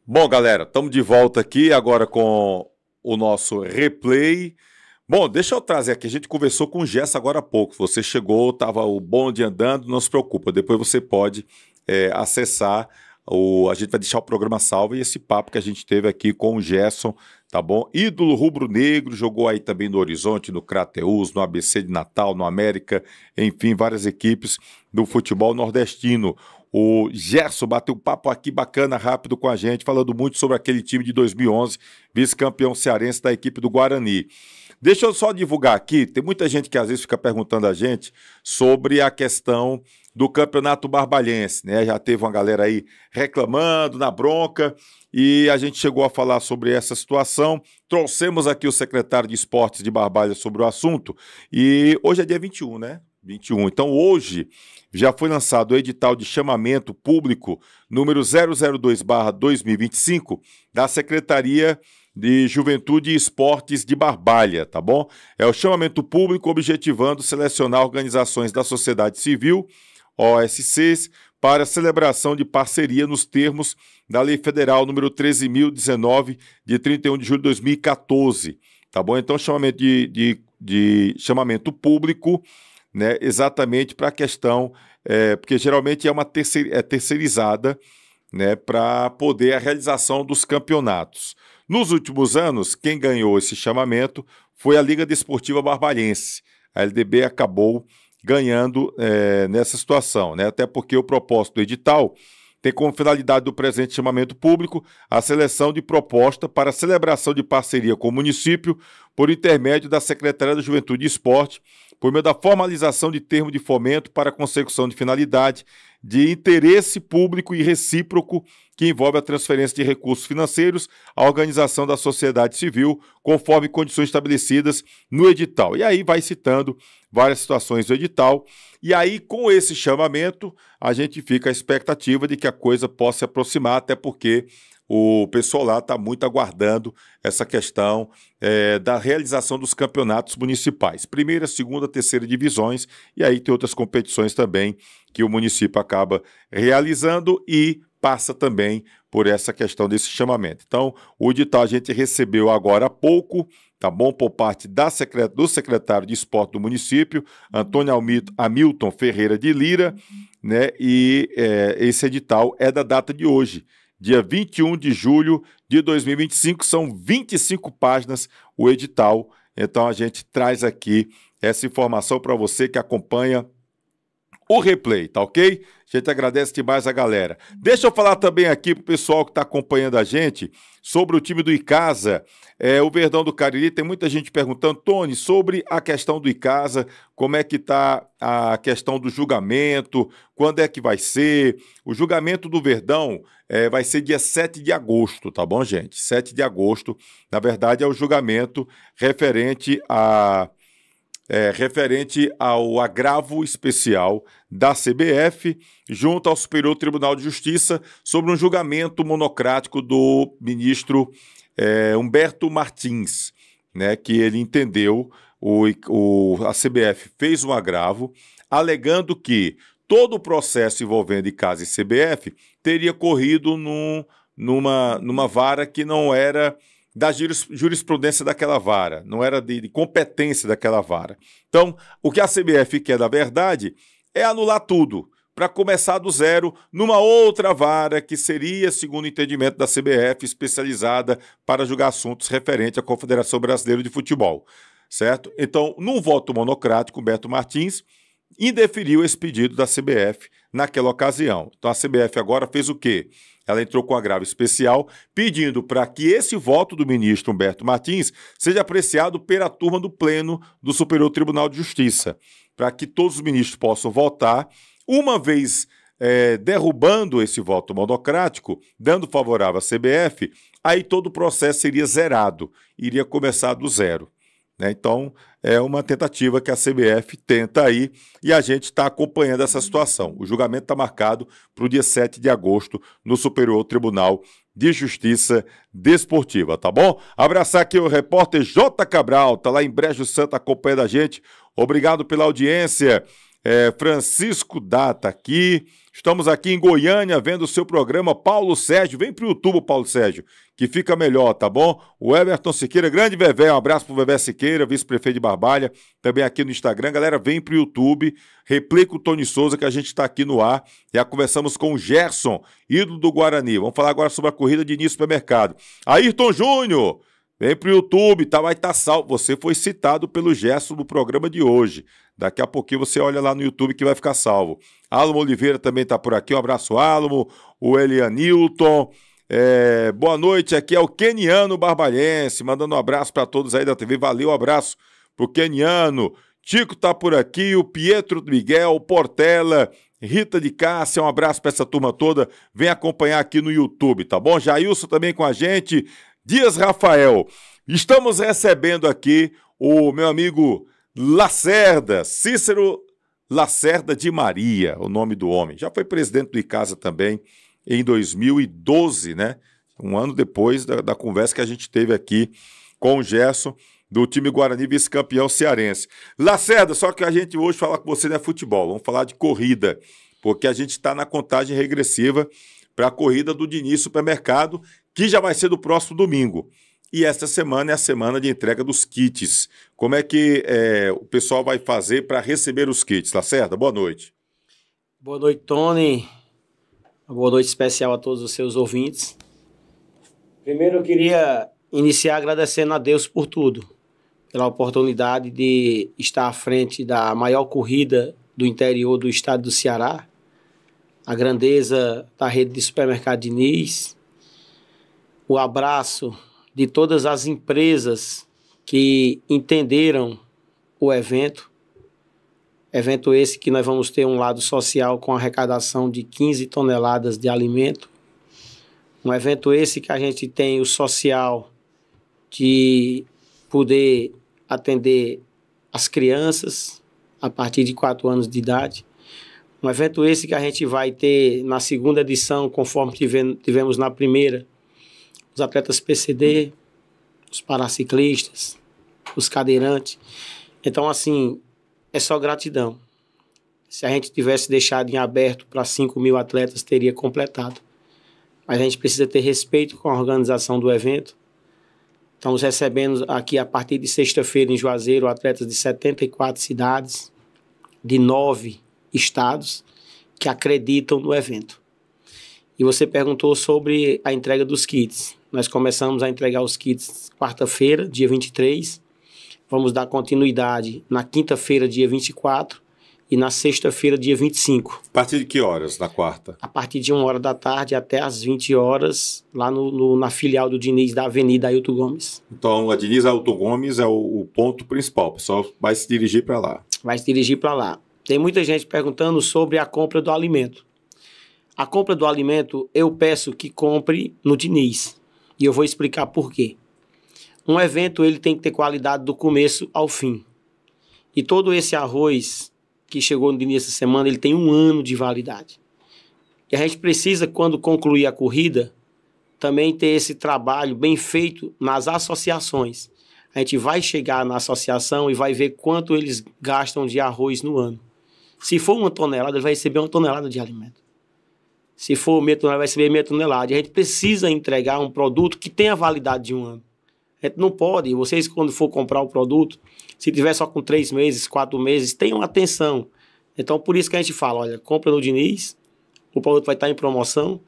[SPEAKER 1] Bom, galera, estamos de volta aqui agora com o nosso replay. Bom, deixa eu trazer aqui, a gente conversou com o Gerson agora há pouco, você chegou, estava o bonde andando, não se preocupa, depois você pode acessar, a gente vai deixar o programa salvo e esse papo que a gente teve aqui com o Gerson, tá bom? Ídolo rubro-negro, jogou aí também no Horizonte, no Crateús, no ABC de Natal, no América, enfim, várias equipes do futebol nordestino. O Gerson bateu um papo aqui bacana, rápido com a gente, falando muito sobre aquele time de 2011, vice-campeão cearense da equipe do Guarani. Deixa eu só divulgar aqui, tem muita gente que às vezes fica perguntando a gente sobre a questão do Campeonato Barbalhense, né? Já teve uma galera aí reclamando, na bronca, e a gente chegou a falar sobre essa situação. Trouxemos aqui o secretário de Esportes de Barbalha sobre o assunto, e hoje é dia 21, né? 21. Então hoje já foi lançado o edital de chamamento público número 002/2025 da Secretaria de Juventude e Esportes de Barbalha, tá bom? É o chamamento público objetivando selecionar organizações da sociedade civil, OSCs, para celebração de parceria nos termos da Lei Federal número 13.019 de 31 de julho de 2014, tá bom? Então chamamento de chamamento público, né, exatamente para a questão, porque geralmente é uma terceirizada, né, para poder a realização dos campeonatos. Nos últimos anos, quem ganhou esse chamamento foi a Liga Desportiva Barbalhense. A LDB acabou ganhando nessa situação, né, até porque o propósito do edital tem como finalidade do presente chamamento público a seleção de proposta para a celebração de parceria com o município por intermédio da Secretaria da Juventude e Esporte, por meio da formalização de termo de fomento para a consecução de finalidade de interesse público e recíproco que envolve a transferência de recursos financeiros à organização da sociedade civil, conforme condições estabelecidas no edital. E aí vai citando várias situações do edital. E aí, com esse chamamento, a gente fica à expectativa de que a coisa possa se aproximar, até porque o pessoal lá está muito aguardando essa questão da realização dos campeonatos municipais. Primeira, segunda, terceira divisões, e aí tem outras competições também que o município acaba realizando e passa também por essa questão desse chamamento. Então, o edital a gente recebeu agora há pouco, tá bom? Por parte do secretário de Esporte do município, Antônio Hamilton Ferreira de Lira, né? E esse edital é da data de hoje, dia 21 de julho de 2025, são 25 páginas o edital. Então a gente traz aqui essa informação para você que acompanha o replay, tá ok? A gente agradece demais a galera. Deixa eu falar também aqui pro pessoal que está acompanhando a gente sobre o time do Icasa, o Verdão do Cariri. Tem muita gente perguntando, Tony, sobre a questão do Icasa, como é que está a questão do julgamento, quando é que vai ser? O julgamento do Verdão vai ser dia 7 de agosto, tá bom, gente? 7 de agosto, na verdade, é o julgamento referente ao agravo especial da CBF junto ao Superior Tribunal de Justiça sobre um julgamento monocrático do ministro Humberto Martins, né, que ele entendeu, a CBF fez um agravo, alegando que todo o processo envolvendo Icasa e CBF teria corrido numa vara que não era da jurisprudência daquela vara, não era de competência daquela vara. Então, o que a CBF quer, na verdade, é anular tudo, para começar do zero, numa outra vara que seria, segundo o entendimento da CBF, especializada para julgar assuntos referentes à Confederação Brasileira de Futebol, certo? Então, num voto monocrático, Humberto Martins indeferiu esse pedido da CBF naquela ocasião. Então, a CBF agora fez o quê? Ela entrou com um agravo especial, pedindo para que esse voto do ministro Humberto Martins seja apreciado pela turma do Pleno do Superior Tribunal de Justiça, para que todos os ministros possam votar, uma vez derrubando esse voto monocrático, dando favorável à CBF, aí todo o processo seria zerado, iria começar do zero. Então, é uma tentativa que a CBF tenta aí e a gente está acompanhando essa situação. O julgamento está marcado para o dia 7 de agosto no Superior Tribunal de Justiça Desportiva, tá bom? Abraçar aqui o repórter J. Cabral, tá lá em Brejo Santo acompanhando a gente. Obrigado pela audiência. Francisco Data aqui. Estamos aqui em Goiânia vendo o seu programa. Paulo Sérgio, vem pro YouTube, Paulo Sérgio, que fica melhor, tá bom? O Everton Siqueira, grande Vevé, um abraço pro Vevé Siqueira, vice-prefeito de Barbalha, também aqui no Instagram. Galera, vem pro YouTube, replica o Tony Souza, que a gente tá aqui no ar. Já conversamos com o Gerson, ídolo do Guarani. Vamos falar agora sobre a corrida de início do supermercado. Ayrton Júnior, vem pro YouTube, tá? Vai estar salvo. Você foi citado pelo Gerson no programa de hoje. Daqui a pouquinho você olha lá no YouTube que vai ficar salvo. Álamo Oliveira também tá por aqui. Um abraço, Álamo. O Elianilton. Boa noite, aqui é o Keniano Barbalhense, mandando um abraço para todos aí da TV. Valeu, um abraço pro Keniano. Tico tá por aqui, o Pietro Miguel, Portela, Rita de Cássia, um abraço para essa turma toda. Vem acompanhar aqui no YouTube, tá bom? Jailson também com a gente. Dias Rafael. Estamos recebendo aqui o meu amigo Lacerda, Cícero Lacerda de Maria, o nome do homem. Já foi presidente do Icasa também em 2012, né? Um ano depois da conversa que a gente teve aqui com o Gerson, do time Guarani, vice-campeão cearense. Lacerda, só que a gente hoje fala com você não é futebol, vamos falar de corrida, porque a gente está na contagem regressiva para a corrida do Diniz Supermercado, que já vai ser do próximo domingo. E esta semana é a semana de entrega dos kits. Como é que o pessoal vai fazer para receber os kits? Lacerda, boa noite.
[SPEAKER 4] Boa noite, Tony. Uma boa noite especial a todos os seus ouvintes. Primeiro eu queria iniciar agradecendo a Deus por tudo. Pela oportunidade de estar à frente da maior corrida do interior do estado do Ceará. A grandeza da rede de supermercado Diniz. O abraço de todas as empresas que entenderam o evento. Evento esse que nós vamos ter um lado social com arrecadação de 15 toneladas de alimento. Um evento esse que a gente tem o social de poder atender as crianças a partir de 4 anos de idade. Um evento esse que a gente vai ter na segunda edição, conforme tivemos na primeira, os atletas PCD, os paraciclistas, os cadeirantes. Então, assim, é só gratidão. Se a gente tivesse deixado em aberto para 5.000 atletas, teria completado. Mas a gente precisa ter respeito com a organização do evento. Estamos recebendo aqui, a partir de sexta-feira, em Juazeiro, atletas de 74 cidades, de 9 estados, que acreditam no evento. E você perguntou sobre a entrega dos kits. Nós começamos a entregar os kits quarta-feira, dia 23. Vamos dar continuidade na quinta-feira, dia 24. E na sexta-feira, dia 25.
[SPEAKER 1] A partir de que horas na quarta?
[SPEAKER 4] A partir de 1h da tarde até às 20 horas, lá na filial do Diniz, da Avenida Ailton Gomes.
[SPEAKER 1] Então, a Diniz Ailton Gomes é o ponto principal. O pessoal vai se dirigir para lá.
[SPEAKER 4] Vai se dirigir para lá. Tem muita gente perguntando sobre a compra do alimento. A compra do alimento, eu peço que compre no Diniz. E eu vou explicar por quê. Um evento, ele tem que ter qualidade do começo ao fim. E todo esse arroz que chegou no Diniz essa semana, ele tem 1 ano de validade. E a gente precisa, quando concluir a corrida, também ter esse trabalho bem feito nas associações. A gente vai chegar na associação e vai ver quanto eles gastam de arroz no ano. Se for 1 tonelada, ele vai receber 1 tonelada de alimento. Se for meia tonelada, vai receber meia tonelada. E a gente precisa entregar um produto que tenha validade de 1 ano. A gente não pode, vocês quando for comprar o produto, se tiver só com 3 meses, 4 meses, tenham atenção. Então por isso que a gente fala, olha, compra no Diniz, o produto vai estar em promoção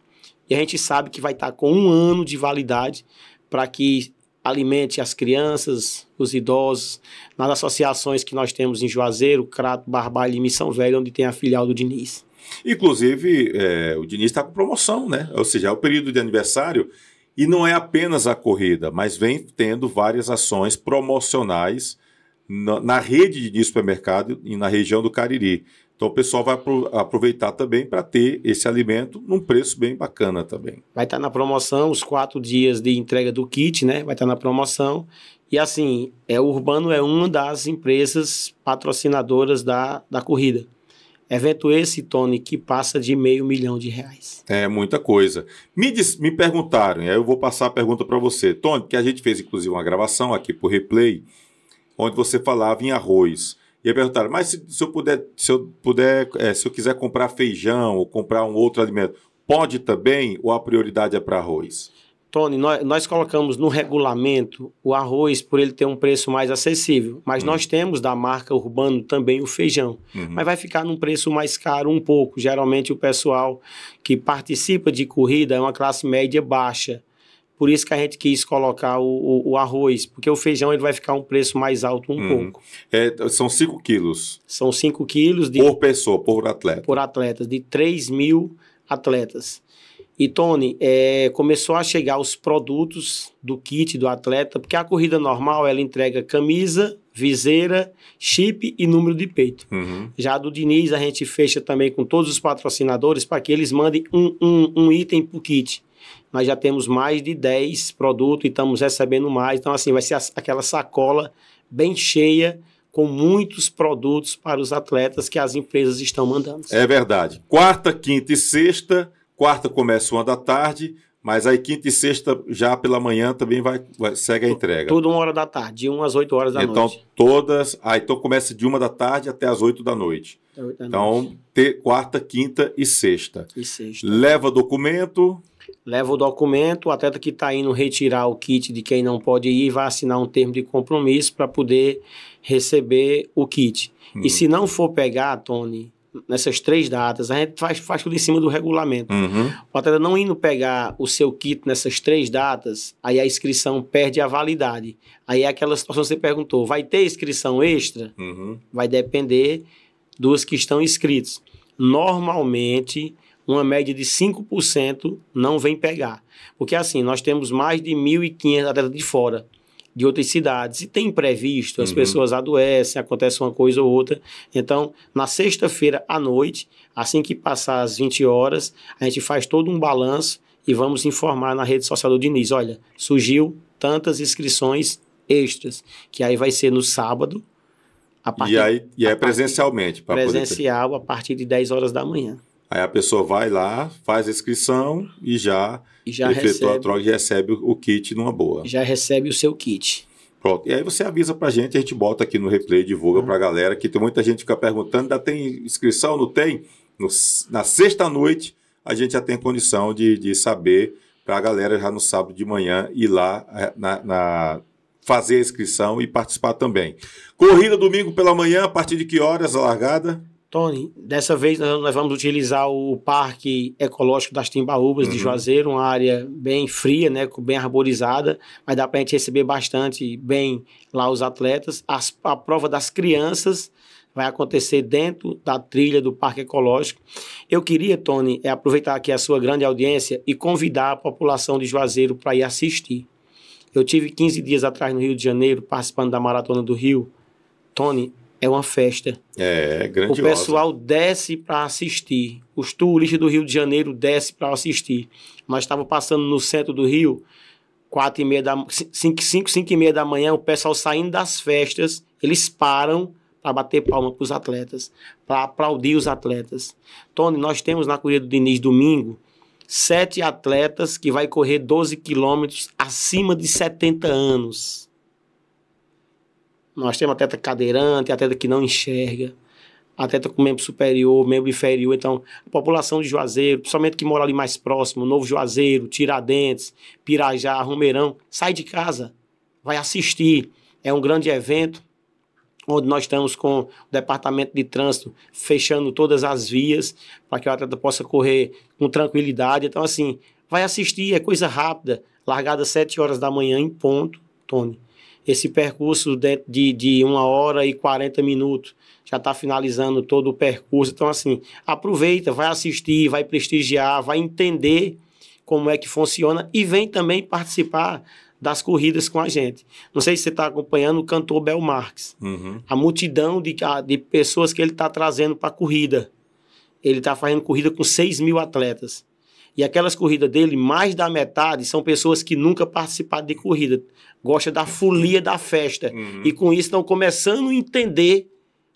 [SPEAKER 4] e a gente sabe que vai estar com 1 ano de validade para que alimente as crianças, os idosos, nas associações que nós temos em Juazeiro, Crato, Barbalha e Missão Velha, onde tem a filial do Diniz.
[SPEAKER 1] Inclusive, o Diniz está com promoção, né? Ou seja, é o período de aniversário e não é apenas a corrida, mas vem tendo várias ações promocionais na rede de Diniz Supermercado e na região do Cariri. Então o pessoal vai aproveitar também para ter esse alimento num preço bem bacana também.
[SPEAKER 4] Vai estar na promoção os 4 dias de entrega do kit, né? Vai estar na promoção. E assim, o Urbano é uma das empresas patrocinadoras da corrida. Evento esse, Tony, que passa de R$500 mil.
[SPEAKER 1] É muita coisa. Me perguntaram, e aí eu vou passar a pergunta para você. Tony, que a gente fez inclusive uma gravação aqui por Replay, onde você falava em arroz. E aí perguntaram, mas se eu quiser comprar feijão ou comprar um outro alimento, pode também ou a prioridade é para arroz?
[SPEAKER 4] Tony, nós colocamos no regulamento o arroz por ele ter um preço mais acessível, mas nós temos da marca Urbano também o feijão, mas vai ficar num preço mais caro um pouco. Geralmente o pessoal que participa de corrida é uma classe média baixa, por isso que a gente quis colocar o arroz, porque o feijão ele vai ficar um preço mais alto um pouco.
[SPEAKER 1] São 5 quilos.
[SPEAKER 4] São 5 quilos
[SPEAKER 1] por pessoa, por atleta.
[SPEAKER 4] Por atletas, de 3.000 atletas. E, Tony, começou a chegar os produtos do kit do atleta, porque a corrida normal, ela entrega camisa, viseira, chip e número de peito. Já a do Diniz, a gente fecha também com todos os patrocinadores para que eles mandem um item para o kit. Nós já temos mais de 10 produtos e estamos recebendo mais. Então, assim, vai ser aquela sacola bem cheia, com muitos produtos para os atletas que as empresas estão mandando. É
[SPEAKER 1] verdade. Quarta, quinta e sexta... Quarta começa 1h, mas aí quinta e sexta, já pela manhã, também segue a entrega.
[SPEAKER 4] Tudo 1h, de 1 às 8 horas da noite.
[SPEAKER 1] Então começa de 1h até as 8 da noite. Então, quarta, quinta e sexta. Leva documento.
[SPEAKER 4] Leva o documento, o atleta que está indo retirar o kit de quem não pode ir, vai assinar um termo de compromisso para poder receber o kit. E se não for pegar, Tony, nessas 3 datas, a gente faz tudo em cima do regulamento. O atleta não indo pegar o seu kit nessas 3 datas, aí a inscrição perde a validade. Aí é aquela situação que você perguntou, vai ter inscrição extra? Vai depender dos que estão inscritos. Normalmente, uma média de 5% não vem pegar. Porque assim, nós temos mais de 1.500 atletas de fora, de outras cidades, e tem imprevisto, as pessoas adoecem, acontece uma coisa ou outra. Então, na sexta-feira à noite, assim que passar as 20 horas, a gente faz todo um balanço e vamos informar na rede social do Diniz, olha, surgiu tantas inscrições extras, que aí vai ser no sábado,
[SPEAKER 1] presencialmente?
[SPEAKER 4] Presencial, a partir de 10 horas da manhã.
[SPEAKER 1] Aí a pessoa vai lá, faz a inscrição e já efetua a troca e recebe o kit numa boa. Já recebe o seu kit. Pronto. E aí você avisa pra gente, a gente bota aqui no replay, divulga pra galera, que tem muita gente que fica perguntando, ainda tem inscrição, não tem? Na sexta-noite, a gente já tem condição de saber pra galera já no sábado de manhã ir lá fazer a inscrição e participar também. Corrida domingo pela manhã, a partir de que horas a largada?
[SPEAKER 4] Tony, dessa vez nós vamos utilizar o Parque Ecológico das Timbaúbas de Juazeiro, uma área bem fria, né, bem arborizada, mas dá para a gente receber bastante bem lá os atletas. A prova das crianças vai acontecer dentro da trilha do Parque Ecológico. Eu queria, Tony, aproveitar aqui a sua grande audiência e convidar a população de Juazeiro para ir assistir. Eu tive 15 dias atrás no Rio de Janeiro, participando da Maratona do Rio. Tony, é uma festa.
[SPEAKER 1] É grandiosa.
[SPEAKER 4] O pessoal desce para assistir. Os turistas do Rio de Janeiro descem para assistir. Nós estávamos passando no centro do Rio, 5h30 da manhã, o pessoal saindo das festas, eles param para bater palma para os atletas, para aplaudir os atletas. Tony, nós temos na corrida do Diniz domingo 7 atletas que vai correr 12 quilômetros acima de 70 anos. Nós temos atleta cadeirante, atleta que não enxerga, atleta com membro superior, membro inferior. Então, a população de Juazeiro, principalmente que mora ali mais próximo, Novo Juazeiro, Tiradentes, Pirajá, Romeirão, sai de casa, vai assistir. É um grande evento, onde nós estamos com o departamento de trânsito fechando todas as vias para que o atleta possa correr com tranquilidade. Então, assim, vai assistir, é coisa rápida, largada às 7 horas da manhã em ponto, Tony. Esse percurso dentro de 1h40 já está finalizando todo o percurso. Então, assim, aproveita, vai assistir, vai prestigiar, vai entender como é que funciona e vem também participar das corridas com a gente. Não sei se você está acompanhando o cantor Bel Marques. A multidão de pessoas que ele está trazendo para a corrida. Ele está fazendo corrida com 6.000 atletas. E aquelas corridas dele, mais da metade, são pessoas que nunca participaram de corrida. Gostam da folia da festa. E com isso estão começando a entender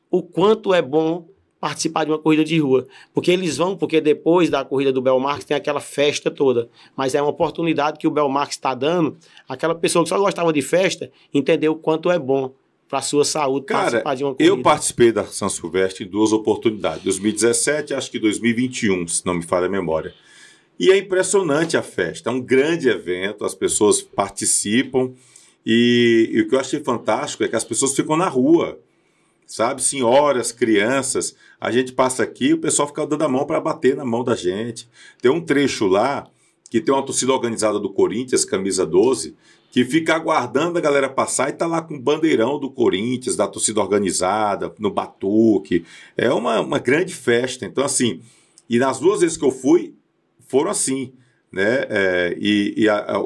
[SPEAKER 4] o quanto é bom participar de uma corrida de rua. Porque eles vão, porque depois da corrida do Bel Marques tem aquela festa toda. Mas é uma oportunidade que o Bel Marques está dando. Aquela pessoa que só gostava de festa, entender o quanto é bom para a sua saúde,
[SPEAKER 1] cara,
[SPEAKER 4] participar de uma corrida.
[SPEAKER 1] Eu participei da São Silvestre em 2 oportunidades, 2017 e acho que 2021, se não me falha a memória. E é impressionante a festa, é um grande evento, as pessoas participam e o que eu achei fantástico é que as pessoas ficam na rua, sabe? Senhoras, crianças, a gente passa aqui, o pessoal fica dando a mão para bater na mão da gente. Tem um trecho lá que tem uma torcida organizada do Corinthians, camisa 12, que fica aguardando a galera passar e tá lá com o bandeirão do Corinthians, da torcida organizada, no batuque. É uma grande festa. Então, assim, e nas 2 vezes que eu fui, foram assim, né?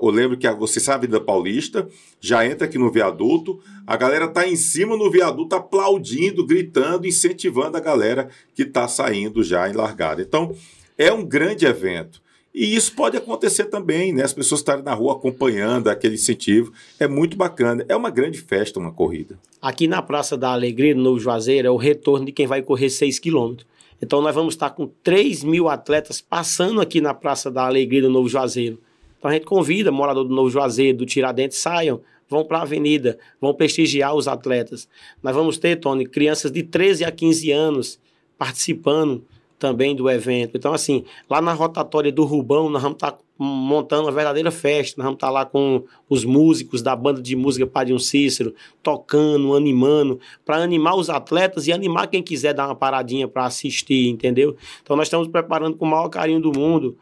[SPEAKER 1] Eu lembro que você sabe da Paulista, já entra aqui no viaduto, a galera tá em cima no viaduto aplaudindo, gritando, incentivando a galera que tá saindo já em largada. Então, é um grande evento. E isso pode acontecer também, né? As pessoas estarem na rua acompanhando aquele incentivo. É muito bacana. É uma grande festa, uma corrida.
[SPEAKER 4] Aqui na Praça da Alegria, no Novo Juazeiro, é o retorno de quem vai correr 6 quilômetros. Então nós vamos estar com 3.000 atletas passando aqui na Praça da Alegria do Novo Juazeiro. Então a gente convida morador do Novo Juazeiro, do Tiradentes, saiam, vão para a avenida, vão prestigiar os atletas. Nós vamos ter, Tony, crianças de 13 a 15 anos participando também do evento. Então, assim, lá na rotatória do Rubão, nós vamos estar montando uma verdadeira festa. Nós vamos estar lá com os músicos da banda de música Padre Cícero, tocando, animando, para animar os atletas e animar quem quiser dar uma paradinha para assistir, entendeu? Então, nós estamos preparando com o maior carinho do mundo.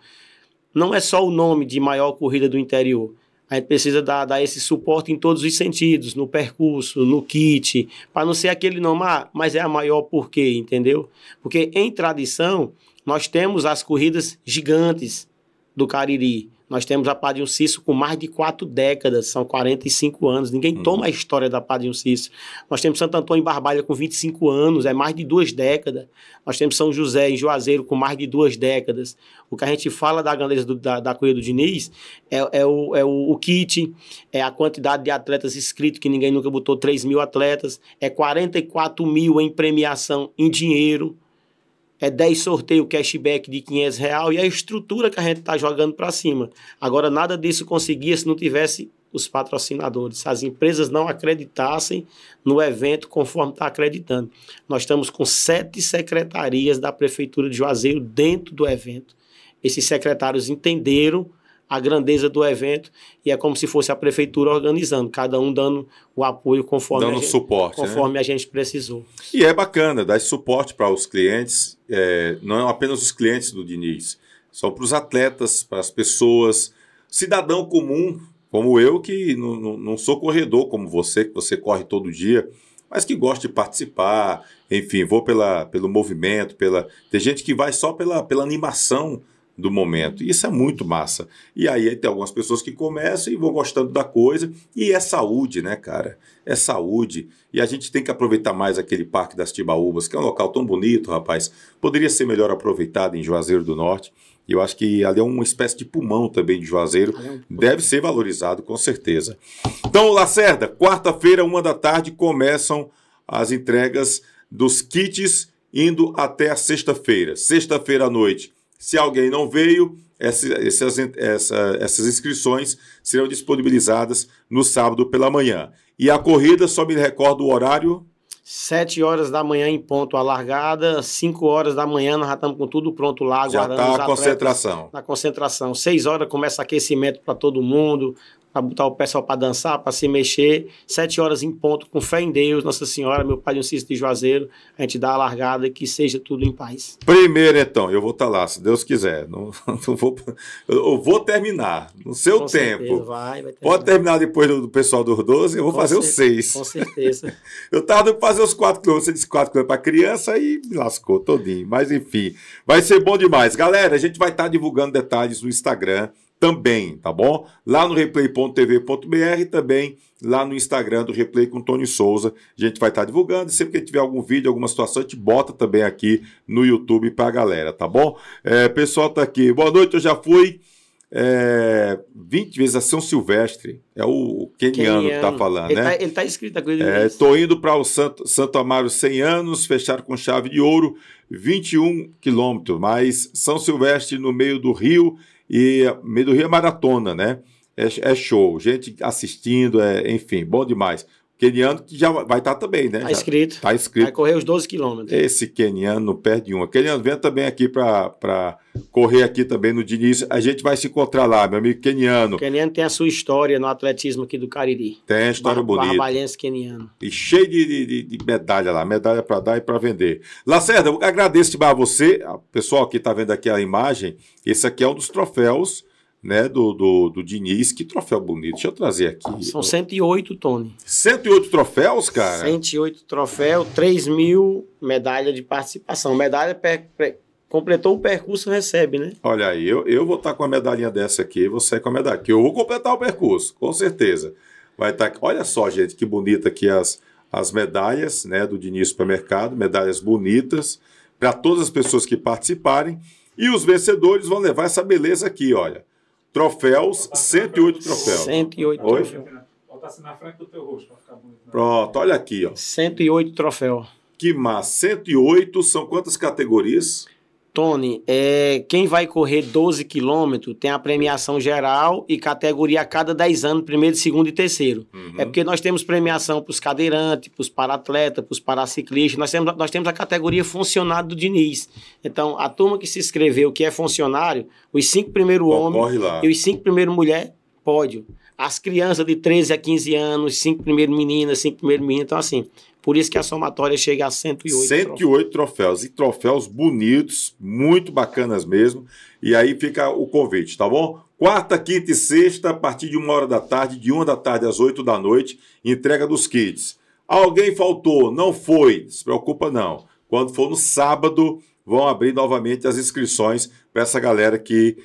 [SPEAKER 4] Não é só o nome de maior corrida do interior. A gente precisa dar esse suporte em todos os sentidos, no percurso, no kit, para não ser aquele nome, mas é a maior por quê, entendeu? Porque em tradição, nós temos as corridas gigantes do Cariri. Nós temos a Padre Cícero com mais de 4 décadas, são 45 anos. Ninguém toma a história da Padre Cícero. Nós temos Santo Antônio em Barbalha com 25 anos, é mais de 2 décadas. Nós temos São José em Juazeiro com mais de 2 décadas. O que a gente fala da grandeza da corrida do Diniz é o kit, é a quantidade de atletas inscritos, que ninguém nunca botou 3.000 atletas, é 44 mil em premiação em dinheiro, é 10 sorteios cashback de R$500 e a estrutura que a gente está jogando para cima. Agora, nada disso conseguia se não tivesse os patrocinadores, se as empresas não acreditassem no evento conforme está acreditando. Nós estamos com 7 secretarias da Prefeitura de Juazeiro dentro do evento. Esses secretários entenderam a grandeza do evento e é como se fosse a Prefeitura organizando, cada um dando o apoio conforme,
[SPEAKER 1] suporte,
[SPEAKER 4] conforme
[SPEAKER 1] né?
[SPEAKER 4] A gente precisou.
[SPEAKER 1] E é bacana, dar esse suporte para os clientes, não apenas os clientes do Diniz, são para os atletas, para as pessoas, cidadão comum, como eu, que não sou corredor como você, que você corre todo dia, mas que gosta de participar, enfim, vou pelo movimento, tem gente que vai só pela animação do momento. Isso é muito massa. E aí tem algumas pessoas que começam e vão gostando da coisa. E é saúde, né, cara? É saúde. E a gente tem que aproveitar mais aquele Parque das Timbaúbas, que é um local tão bonito, rapaz. Poderia ser melhor aproveitado em Juazeiro do Norte. E eu acho que ali é uma espécie de pulmão também de Juazeiro. Deve ser valorizado, com certeza. Então, Lacerda, quarta-feira, 1h começam as entregas dos kits, indo até a sexta-feira. Sexta-feira à noite. Se alguém não veio, essas inscrições serão disponibilizadas no sábado pela manhã. E a corrida, só me recordo o horário?
[SPEAKER 4] 7 horas da manhã em ponto a largada, 5 horas da manhã nós já estamos com tudo pronto lá, aguardando
[SPEAKER 1] já
[SPEAKER 4] os
[SPEAKER 1] está a concentração.
[SPEAKER 4] Na concentração. 6 horas começa aquecimento para todo mundo, para botar o pessoal para dançar, para se mexer. 7 horas em ponto, com fé em Deus, Nossa Senhora, meu Pai Cícero de Juazeiro, a gente dá a largada e que seja tudo em paz.
[SPEAKER 1] Primeiro, então, eu vou estar lá, se Deus quiser. Eu vou terminar, no seu
[SPEAKER 4] com
[SPEAKER 1] tempo.
[SPEAKER 4] Certeza, vai terminar.
[SPEAKER 1] Pode terminar depois do pessoal dos 12, eu vou fazer os 6.
[SPEAKER 4] Com certeza.
[SPEAKER 1] Eu estava fazer os 4 quilômetros, você disse 4 quilômetros para criança e me lascou todinho. Mas enfim, vai ser bom demais. Galera, a gente vai estar divulgando detalhes no Instagram também, tá bom? Lá no replay.tv.br, também lá no Instagram do Replay com Tony Souza. A gente vai estar divulgando. Sempre que tiver algum vídeo, alguma situação, a gente bota também aqui no YouTube pra galera, tá bom? Pessoal tá aqui. Boa noite, eu já fui 20 vezes a São Silvestre. É o Keniano que tá falando, né?
[SPEAKER 4] Ele tá escrito a coisa.
[SPEAKER 1] Tô indo para o Santo Amaro 100 anos, fecharam com chave de ouro, 21 quilômetros, mas São Silvestre no meio do Rio, e meio do Rio é maratona, né? É show, gente assistindo, enfim, bom demais. Keniano que já vai estar também, né?
[SPEAKER 4] Tá inscrito.
[SPEAKER 1] Tá inscrito.
[SPEAKER 4] Vai correr os 12 quilômetros.
[SPEAKER 1] Esse Keniano não perde uma. Keniano, venha também aqui para correr aqui também no Diniz. A gente vai se encontrar lá, meu amigo Keniano.
[SPEAKER 4] O Keniano tem a sua história no atletismo aqui do Cariri.
[SPEAKER 1] Tem história bonita.
[SPEAKER 4] Barbalhense Keniano.
[SPEAKER 1] E cheio de medalha lá. Medalha para dar e para vender. Lacerda, eu agradeço demais a você. O pessoal que está vendo aqui a imagem. Esse aqui é um dos troféus, né, do Diniz. Que troféu bonito. Deixa eu trazer aqui.
[SPEAKER 4] São 108, Tony.
[SPEAKER 1] 108 troféus, cara?
[SPEAKER 4] 108 troféus, 3.000 medalhas de participação. Medalha completou o percurso, recebe, né?
[SPEAKER 1] Olha aí, eu vou estar com a medalhinha dessa aqui, você com a medalha, que eu vou completar o percurso, com certeza. Vai estar, olha só, gente, que bonita aqui as medalhas, né, do Diniz Supermercado, medalhas bonitas, para todas as pessoas que participarem, e os vencedores vão levar essa beleza aqui, olha. Troféus, 108 troféus.
[SPEAKER 4] 108
[SPEAKER 1] Oi?
[SPEAKER 4] troféus.
[SPEAKER 5] Bota assim na frente do teu rosto para ficar bonito.
[SPEAKER 1] Pronto, olha aqui, ó.
[SPEAKER 4] 108 troféus.
[SPEAKER 1] Que massa, 108 são quantas categorias?
[SPEAKER 4] Tony, quem vai correr 12 quilômetros tem a premiação geral e categoria a cada 10 anos, primeiro, segundo e terceiro.
[SPEAKER 1] Uhum.
[SPEAKER 4] É porque nós temos premiação para os cadeirantes, para os para-atletas, para os paraciclistas, nós temos a categoria funcionário do Diniz. Então, a turma que se inscreveu, que é funcionário, os 5 primeiros homens e os 5 primeiros mulheres, pódio. As crianças de 13 a 15 anos, 5 primeiros meninas, 5 primeiros meninos, então assim... Por isso que a somatória chega a 108.
[SPEAKER 1] 108 troféus. E troféus bonitos, muito bacanas mesmo. E aí fica o convite, tá bom? Quarta, quinta e sexta, a partir de 1h da tarde, de 1 da tarde às 8 da noite, entrega dos kits. Alguém faltou, não foi, se preocupa não. Quando for no sábado, vão abrir novamente as inscrições para essa galera que,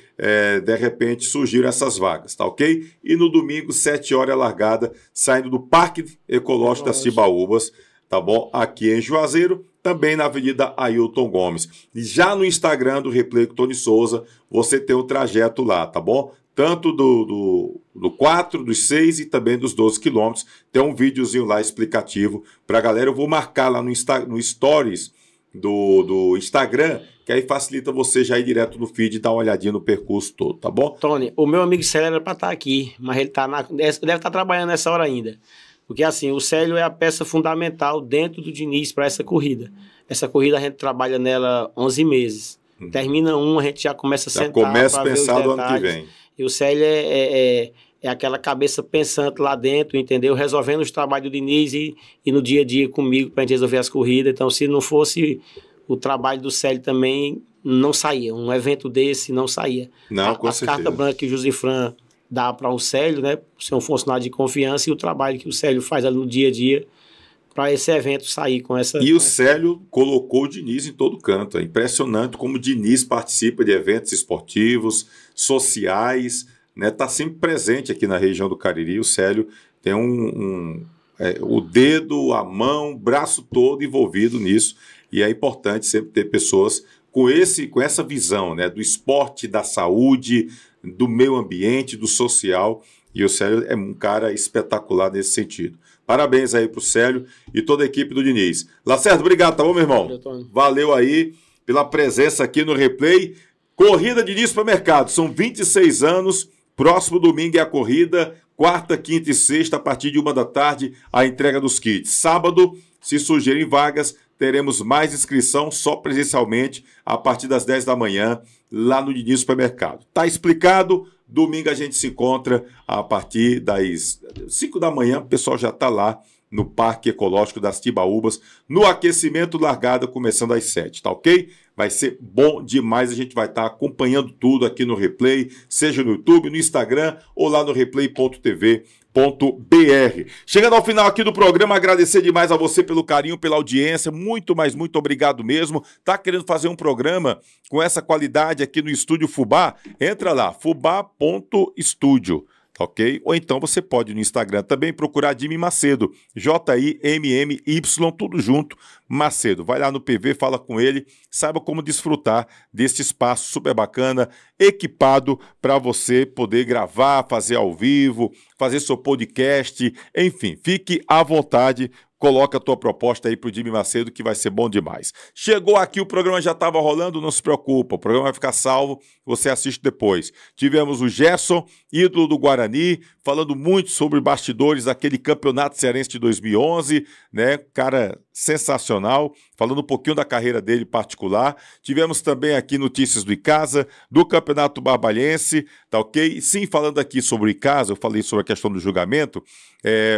[SPEAKER 1] de repente, surgiram essas vagas, tá ok? E no domingo, 7 horas, a largada, saindo do Parque Ecológico das Tibaúbas, tá bom? Aqui em Juazeiro, também na Avenida Ailton Gomes. Já no Instagram do Replay com Tony Souza, você tem o trajeto lá, tá bom? Tanto do 4, dos 6 e também dos 12 quilômetros. Tem um videozinho lá explicativo pra galera. Eu vou marcar lá no Stories do Instagram, que aí facilita você já ir direto no feed e dar uma olhadinha no percurso todo, tá bom?
[SPEAKER 4] Tony, o meu amigo Célio era para estar aqui, mas ele deve estar trabalhando nessa hora ainda. Porque assim, o Célio é a peça fundamental dentro do Diniz para essa corrida. Essa corrida a gente trabalha nela 11 meses. Termina a gente já começa a sentar.
[SPEAKER 1] Começa a pensar do ano que vem.
[SPEAKER 4] E o Célio é aquela cabeça pensante lá dentro, entendeu? Resolvendo os trabalhos do Diniz e no dia a dia comigo para a gente resolver as corridas. Então, se não fosse o trabalho do Célio também, não saía. Um evento desse não saía.
[SPEAKER 1] Não, com certeza.
[SPEAKER 4] A carta branca que o Josifran dá para o Célio, né? Ser um funcionário de confiança, e o trabalho que o Célio faz ali no dia a dia para esse evento sair com essa...
[SPEAKER 1] E o Célio colocou o Diniz em todo canto. É impressionante como o Diniz participa de eventos esportivos, sociais, né? Tá sempre presente aqui na região do Cariri. O Célio tem o dedo, a mão, o braço todo envolvido nisso. E é importante sempre ter pessoas com essa visão, né? Do esporte, da saúde, do meio ambiente, do social. E o Célio é um cara espetacular nesse sentido. Parabéns aí pro Célio e toda a equipe do Diniz. Lacerda, obrigado, tá bom, meu irmão? Valeu aí pela presença aqui no Replay. Corrida Diniz Supermercado, são 26 anos. Próximo domingo é a corrida, quarta, quinta e sexta, a partir de 1 da tarde, a entrega dos kits. Sábado, se surgirem vagas, teremos mais inscrição só presencialmente a partir das 10 da manhã, lá no Diniz Supermercado. Tá explicado? Domingo a gente se encontra a partir das 5 da manhã, o pessoal já está lá no Parque Ecológico das Tibaúbas, no aquecimento largada, começando às 7, tá ok? Vai ser bom demais, a gente vai estar acompanhando tudo aqui no Replay, seja no YouTube, no Instagram ou lá no replay.tv.br. Chegando ao final aqui do programa, agradecer demais a você pelo carinho, pela audiência, muito obrigado mesmo. Tá querendo fazer um programa com essa qualidade aqui no Estúdio Fubá? Entra lá, fubá.studio. Ok? Ou então você pode no Instagram também procurar Jimmy Macedo, Jimmy, tudo junto, Macedo. Vai lá no PV, fala com ele, saiba como desfrutar deste espaço super bacana, equipado para você poder gravar, fazer ao vivo, fazer seu podcast, enfim, fique à vontade coloca a tua proposta aí pro Jimmy Macedo, que vai ser bom demais. Chegou aqui, o programa já estava rolando, não se preocupa, o programa vai ficar salvo, você assiste depois. Tivemos o Gerson, ídolo do Guarani, falando muito sobre bastidores daquele campeonato cearense de 2011, né? Cara sensacional, falando um pouquinho da carreira dele particular. Tivemos também aqui notícias do Icasa, do Campeonato Barbalhense, tá ok? Sim, falando aqui sobre o Icasa, eu falei sobre a questão do julgamento,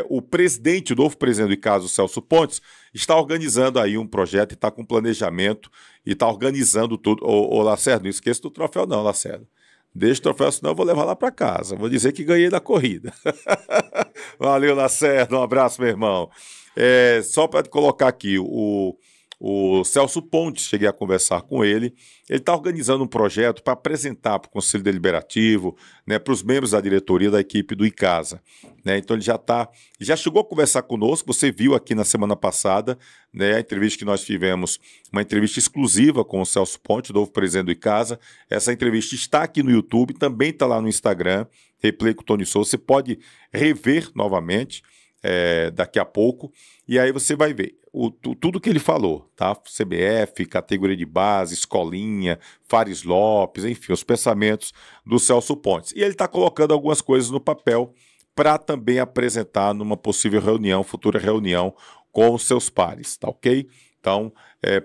[SPEAKER 1] o presidente, o novo presidente do Icasa, o Celso Pontes, está organizando aí um projeto e está com planejamento e está organizando tudo. Ô Lacerda, não esqueça do troféu não, Lacerda. Deixa o troféu, senão eu vou levar lá para casa. Vou dizer que ganhei da corrida. Valeu, Lacerda, um abraço, meu irmão. Só para colocar aqui, o Celso Pontes, cheguei a conversar com ele, ele está organizando um projeto para apresentar para o Conselho Deliberativo, né, para os membros da diretoria da equipe do Icasa. Né? Então ele já chegou a conversar conosco, você viu aqui na semana passada, né, a entrevista que nós tivemos, uma entrevista exclusiva com o Celso Pontes, novo presidente do Icasa. Essa entrevista está aqui no YouTube, também está lá no Instagram, Replay com o Tony Souza, você pode rever novamente, daqui a pouco, e aí você vai ver tudo que ele falou, tá? CBF, categoria de base, escolinha, Fares Lopes, enfim, os pensamentos do Celso Pontes. E ele está colocando algumas coisas no papel para também apresentar numa possível reunião, futura reunião com os seus pares, tá ok? Então,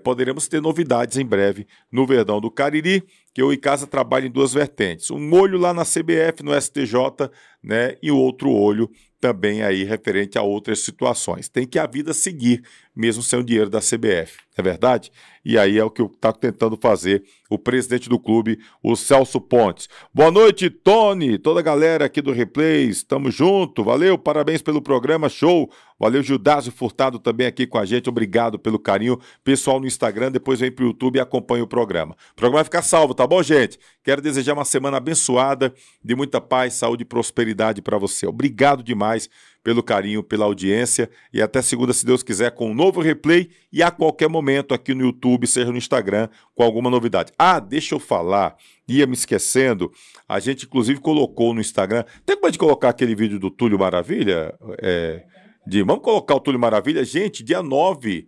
[SPEAKER 1] poderemos ter novidades em breve no Verdão do Cariri, que o Icasa trabalha em duas vertentes. Um olho lá na CBF, no STJ, né? E o outro olho também aí referente a outras situações. Tem que a vida seguir, mesmo sem o dinheiro da CBF, é verdade? E aí é o que está tentando fazer o presidente do clube, o Celso Pontes. Boa noite, Tony, toda a galera aqui do Replay, estamos junto, valeu, parabéns pelo programa, show. Valeu, Gildásio Furtado também aqui com a gente, obrigado pelo carinho. Pessoal no Instagram, depois vem pro YouTube e acompanha o programa. O programa vai ficar salvo, tá bom, gente? Quero desejar uma semana abençoada, de muita paz, saúde e prosperidade para você. Obrigado demais pelo carinho, pela audiência e até segunda, se Deus quiser, com um novo replay e a qualquer momento aqui no YouTube, seja no Instagram, com alguma novidade. Ah, deixa eu falar, ia me esquecendo, a gente inclusive colocou no Instagram, tem como de colocar aquele vídeo do Túlio Maravilha? Vamos colocar o Túlio Maravilha, gente, dia 9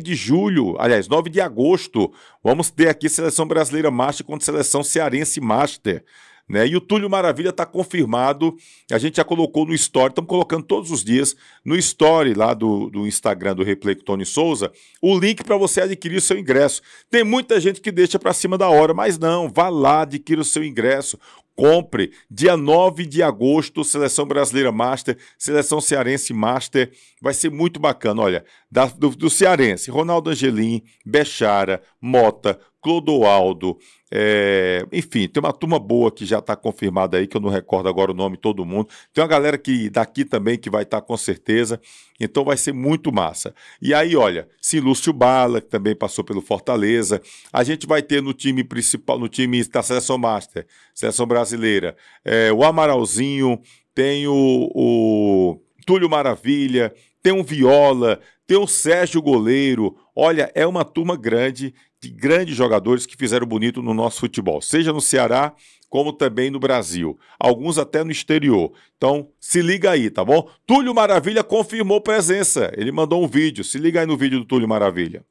[SPEAKER 1] de julho, aliás, 9 de agosto, vamos ter aqui Seleção Brasileira Master contra Seleção Cearense Master. Né? E o Túlio Maravilha está confirmado, a gente já colocou no Story, estamos colocando todos os dias no Story lá do Instagram do Replay com Tony Souza, o link para você adquirir o seu ingresso. Tem muita gente que deixa para cima da hora, mas não, vá lá, adquira o seu ingresso, compre, dia 9 de agosto, Seleção Brasileira Master, Seleção Cearense Master, vai ser muito bacana, olha, do Cearense, Ronaldo Angelim, Bechara, Mota, Clodoaldo, enfim, tem uma turma boa que já está confirmada aí, que eu não recordo agora o nome de todo mundo, tem uma galera daqui também que vai estar com certeza, então vai ser muito massa. E aí, olha, Lúcio Bala, que também passou pelo Fortaleza, a gente vai ter no time principal, no time da Seleção Master, Seleção Brasileira, o Amaralzinho, tem o Túlio Maravilha, tem um Viola, tem o Sérgio Goleiro, olha, é uma turma grande, de grandes jogadores que fizeram bonito no nosso futebol, seja no Ceará, como também no Brasil, alguns até no exterior. Então, se liga aí, tá bom? Túlio Maravilha confirmou presença, ele mandou um vídeo, se liga aí no vídeo do Túlio Maravilha.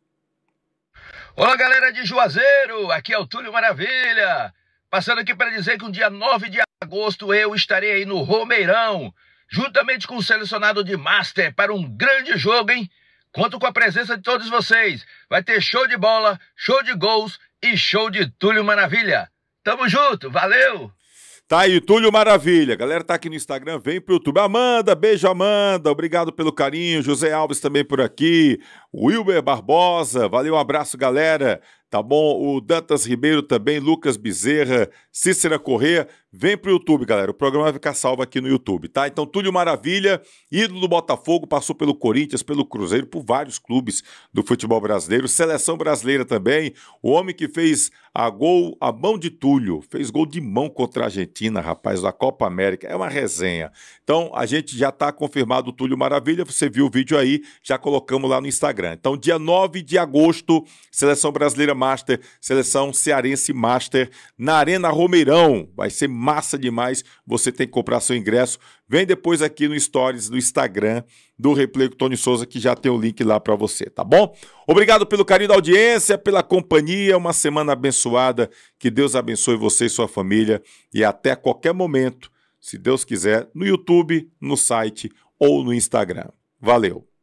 [SPEAKER 6] Olá, galera de Juazeiro, aqui é o Túlio Maravilha, passando aqui para dizer que no dia 9 de agosto eu estarei aí no Romeirão, juntamente com o selecionado de Master para um grande jogo, hein? Conto com a presença de todos vocês. Vai ter show de bola, show de gols e show de Túlio Maravilha. Tamo junto, valeu!
[SPEAKER 1] Tá aí, Túlio Maravilha. Galera tá aqui no Instagram, vem pro YouTube. Amanda, beijo Amanda, obrigado pelo carinho. José Alves também por aqui. Wilber Barbosa, valeu, um abraço galera. Tá bom? O Dantas Ribeiro também, Lucas Bezerra, Cícera Corrêa. Vem pro YouTube, galera. O programa vai ficar salvo aqui no YouTube, tá? Então, Túlio Maravilha, ídolo do Botafogo, passou pelo Corinthians, pelo Cruzeiro, por vários clubes do futebol brasileiro. Seleção brasileira também. O homem que fez a mão de Túlio. Fez gol de mão contra a Argentina, rapaz, da Copa América. É uma resenha. Então, a gente já tá confirmado o Túlio Maravilha. Você viu o vídeo aí, já colocamos lá no Instagram. Então, dia 9 de agosto, Seleção Brasileira Master, Seleção Cearense Master, na Arena Romeirão. Vai ser massa demais, você tem que comprar seu ingresso. Vem depois aqui no Stories do Instagram do Replay com Tony Souza, que já tem o link lá para você, tá bom? Obrigado pelo carinho da audiência, pela companhia, uma semana abençoada, que Deus abençoe você e sua família, e até qualquer momento, se Deus quiser, no YouTube, no site ou no Instagram. Valeu!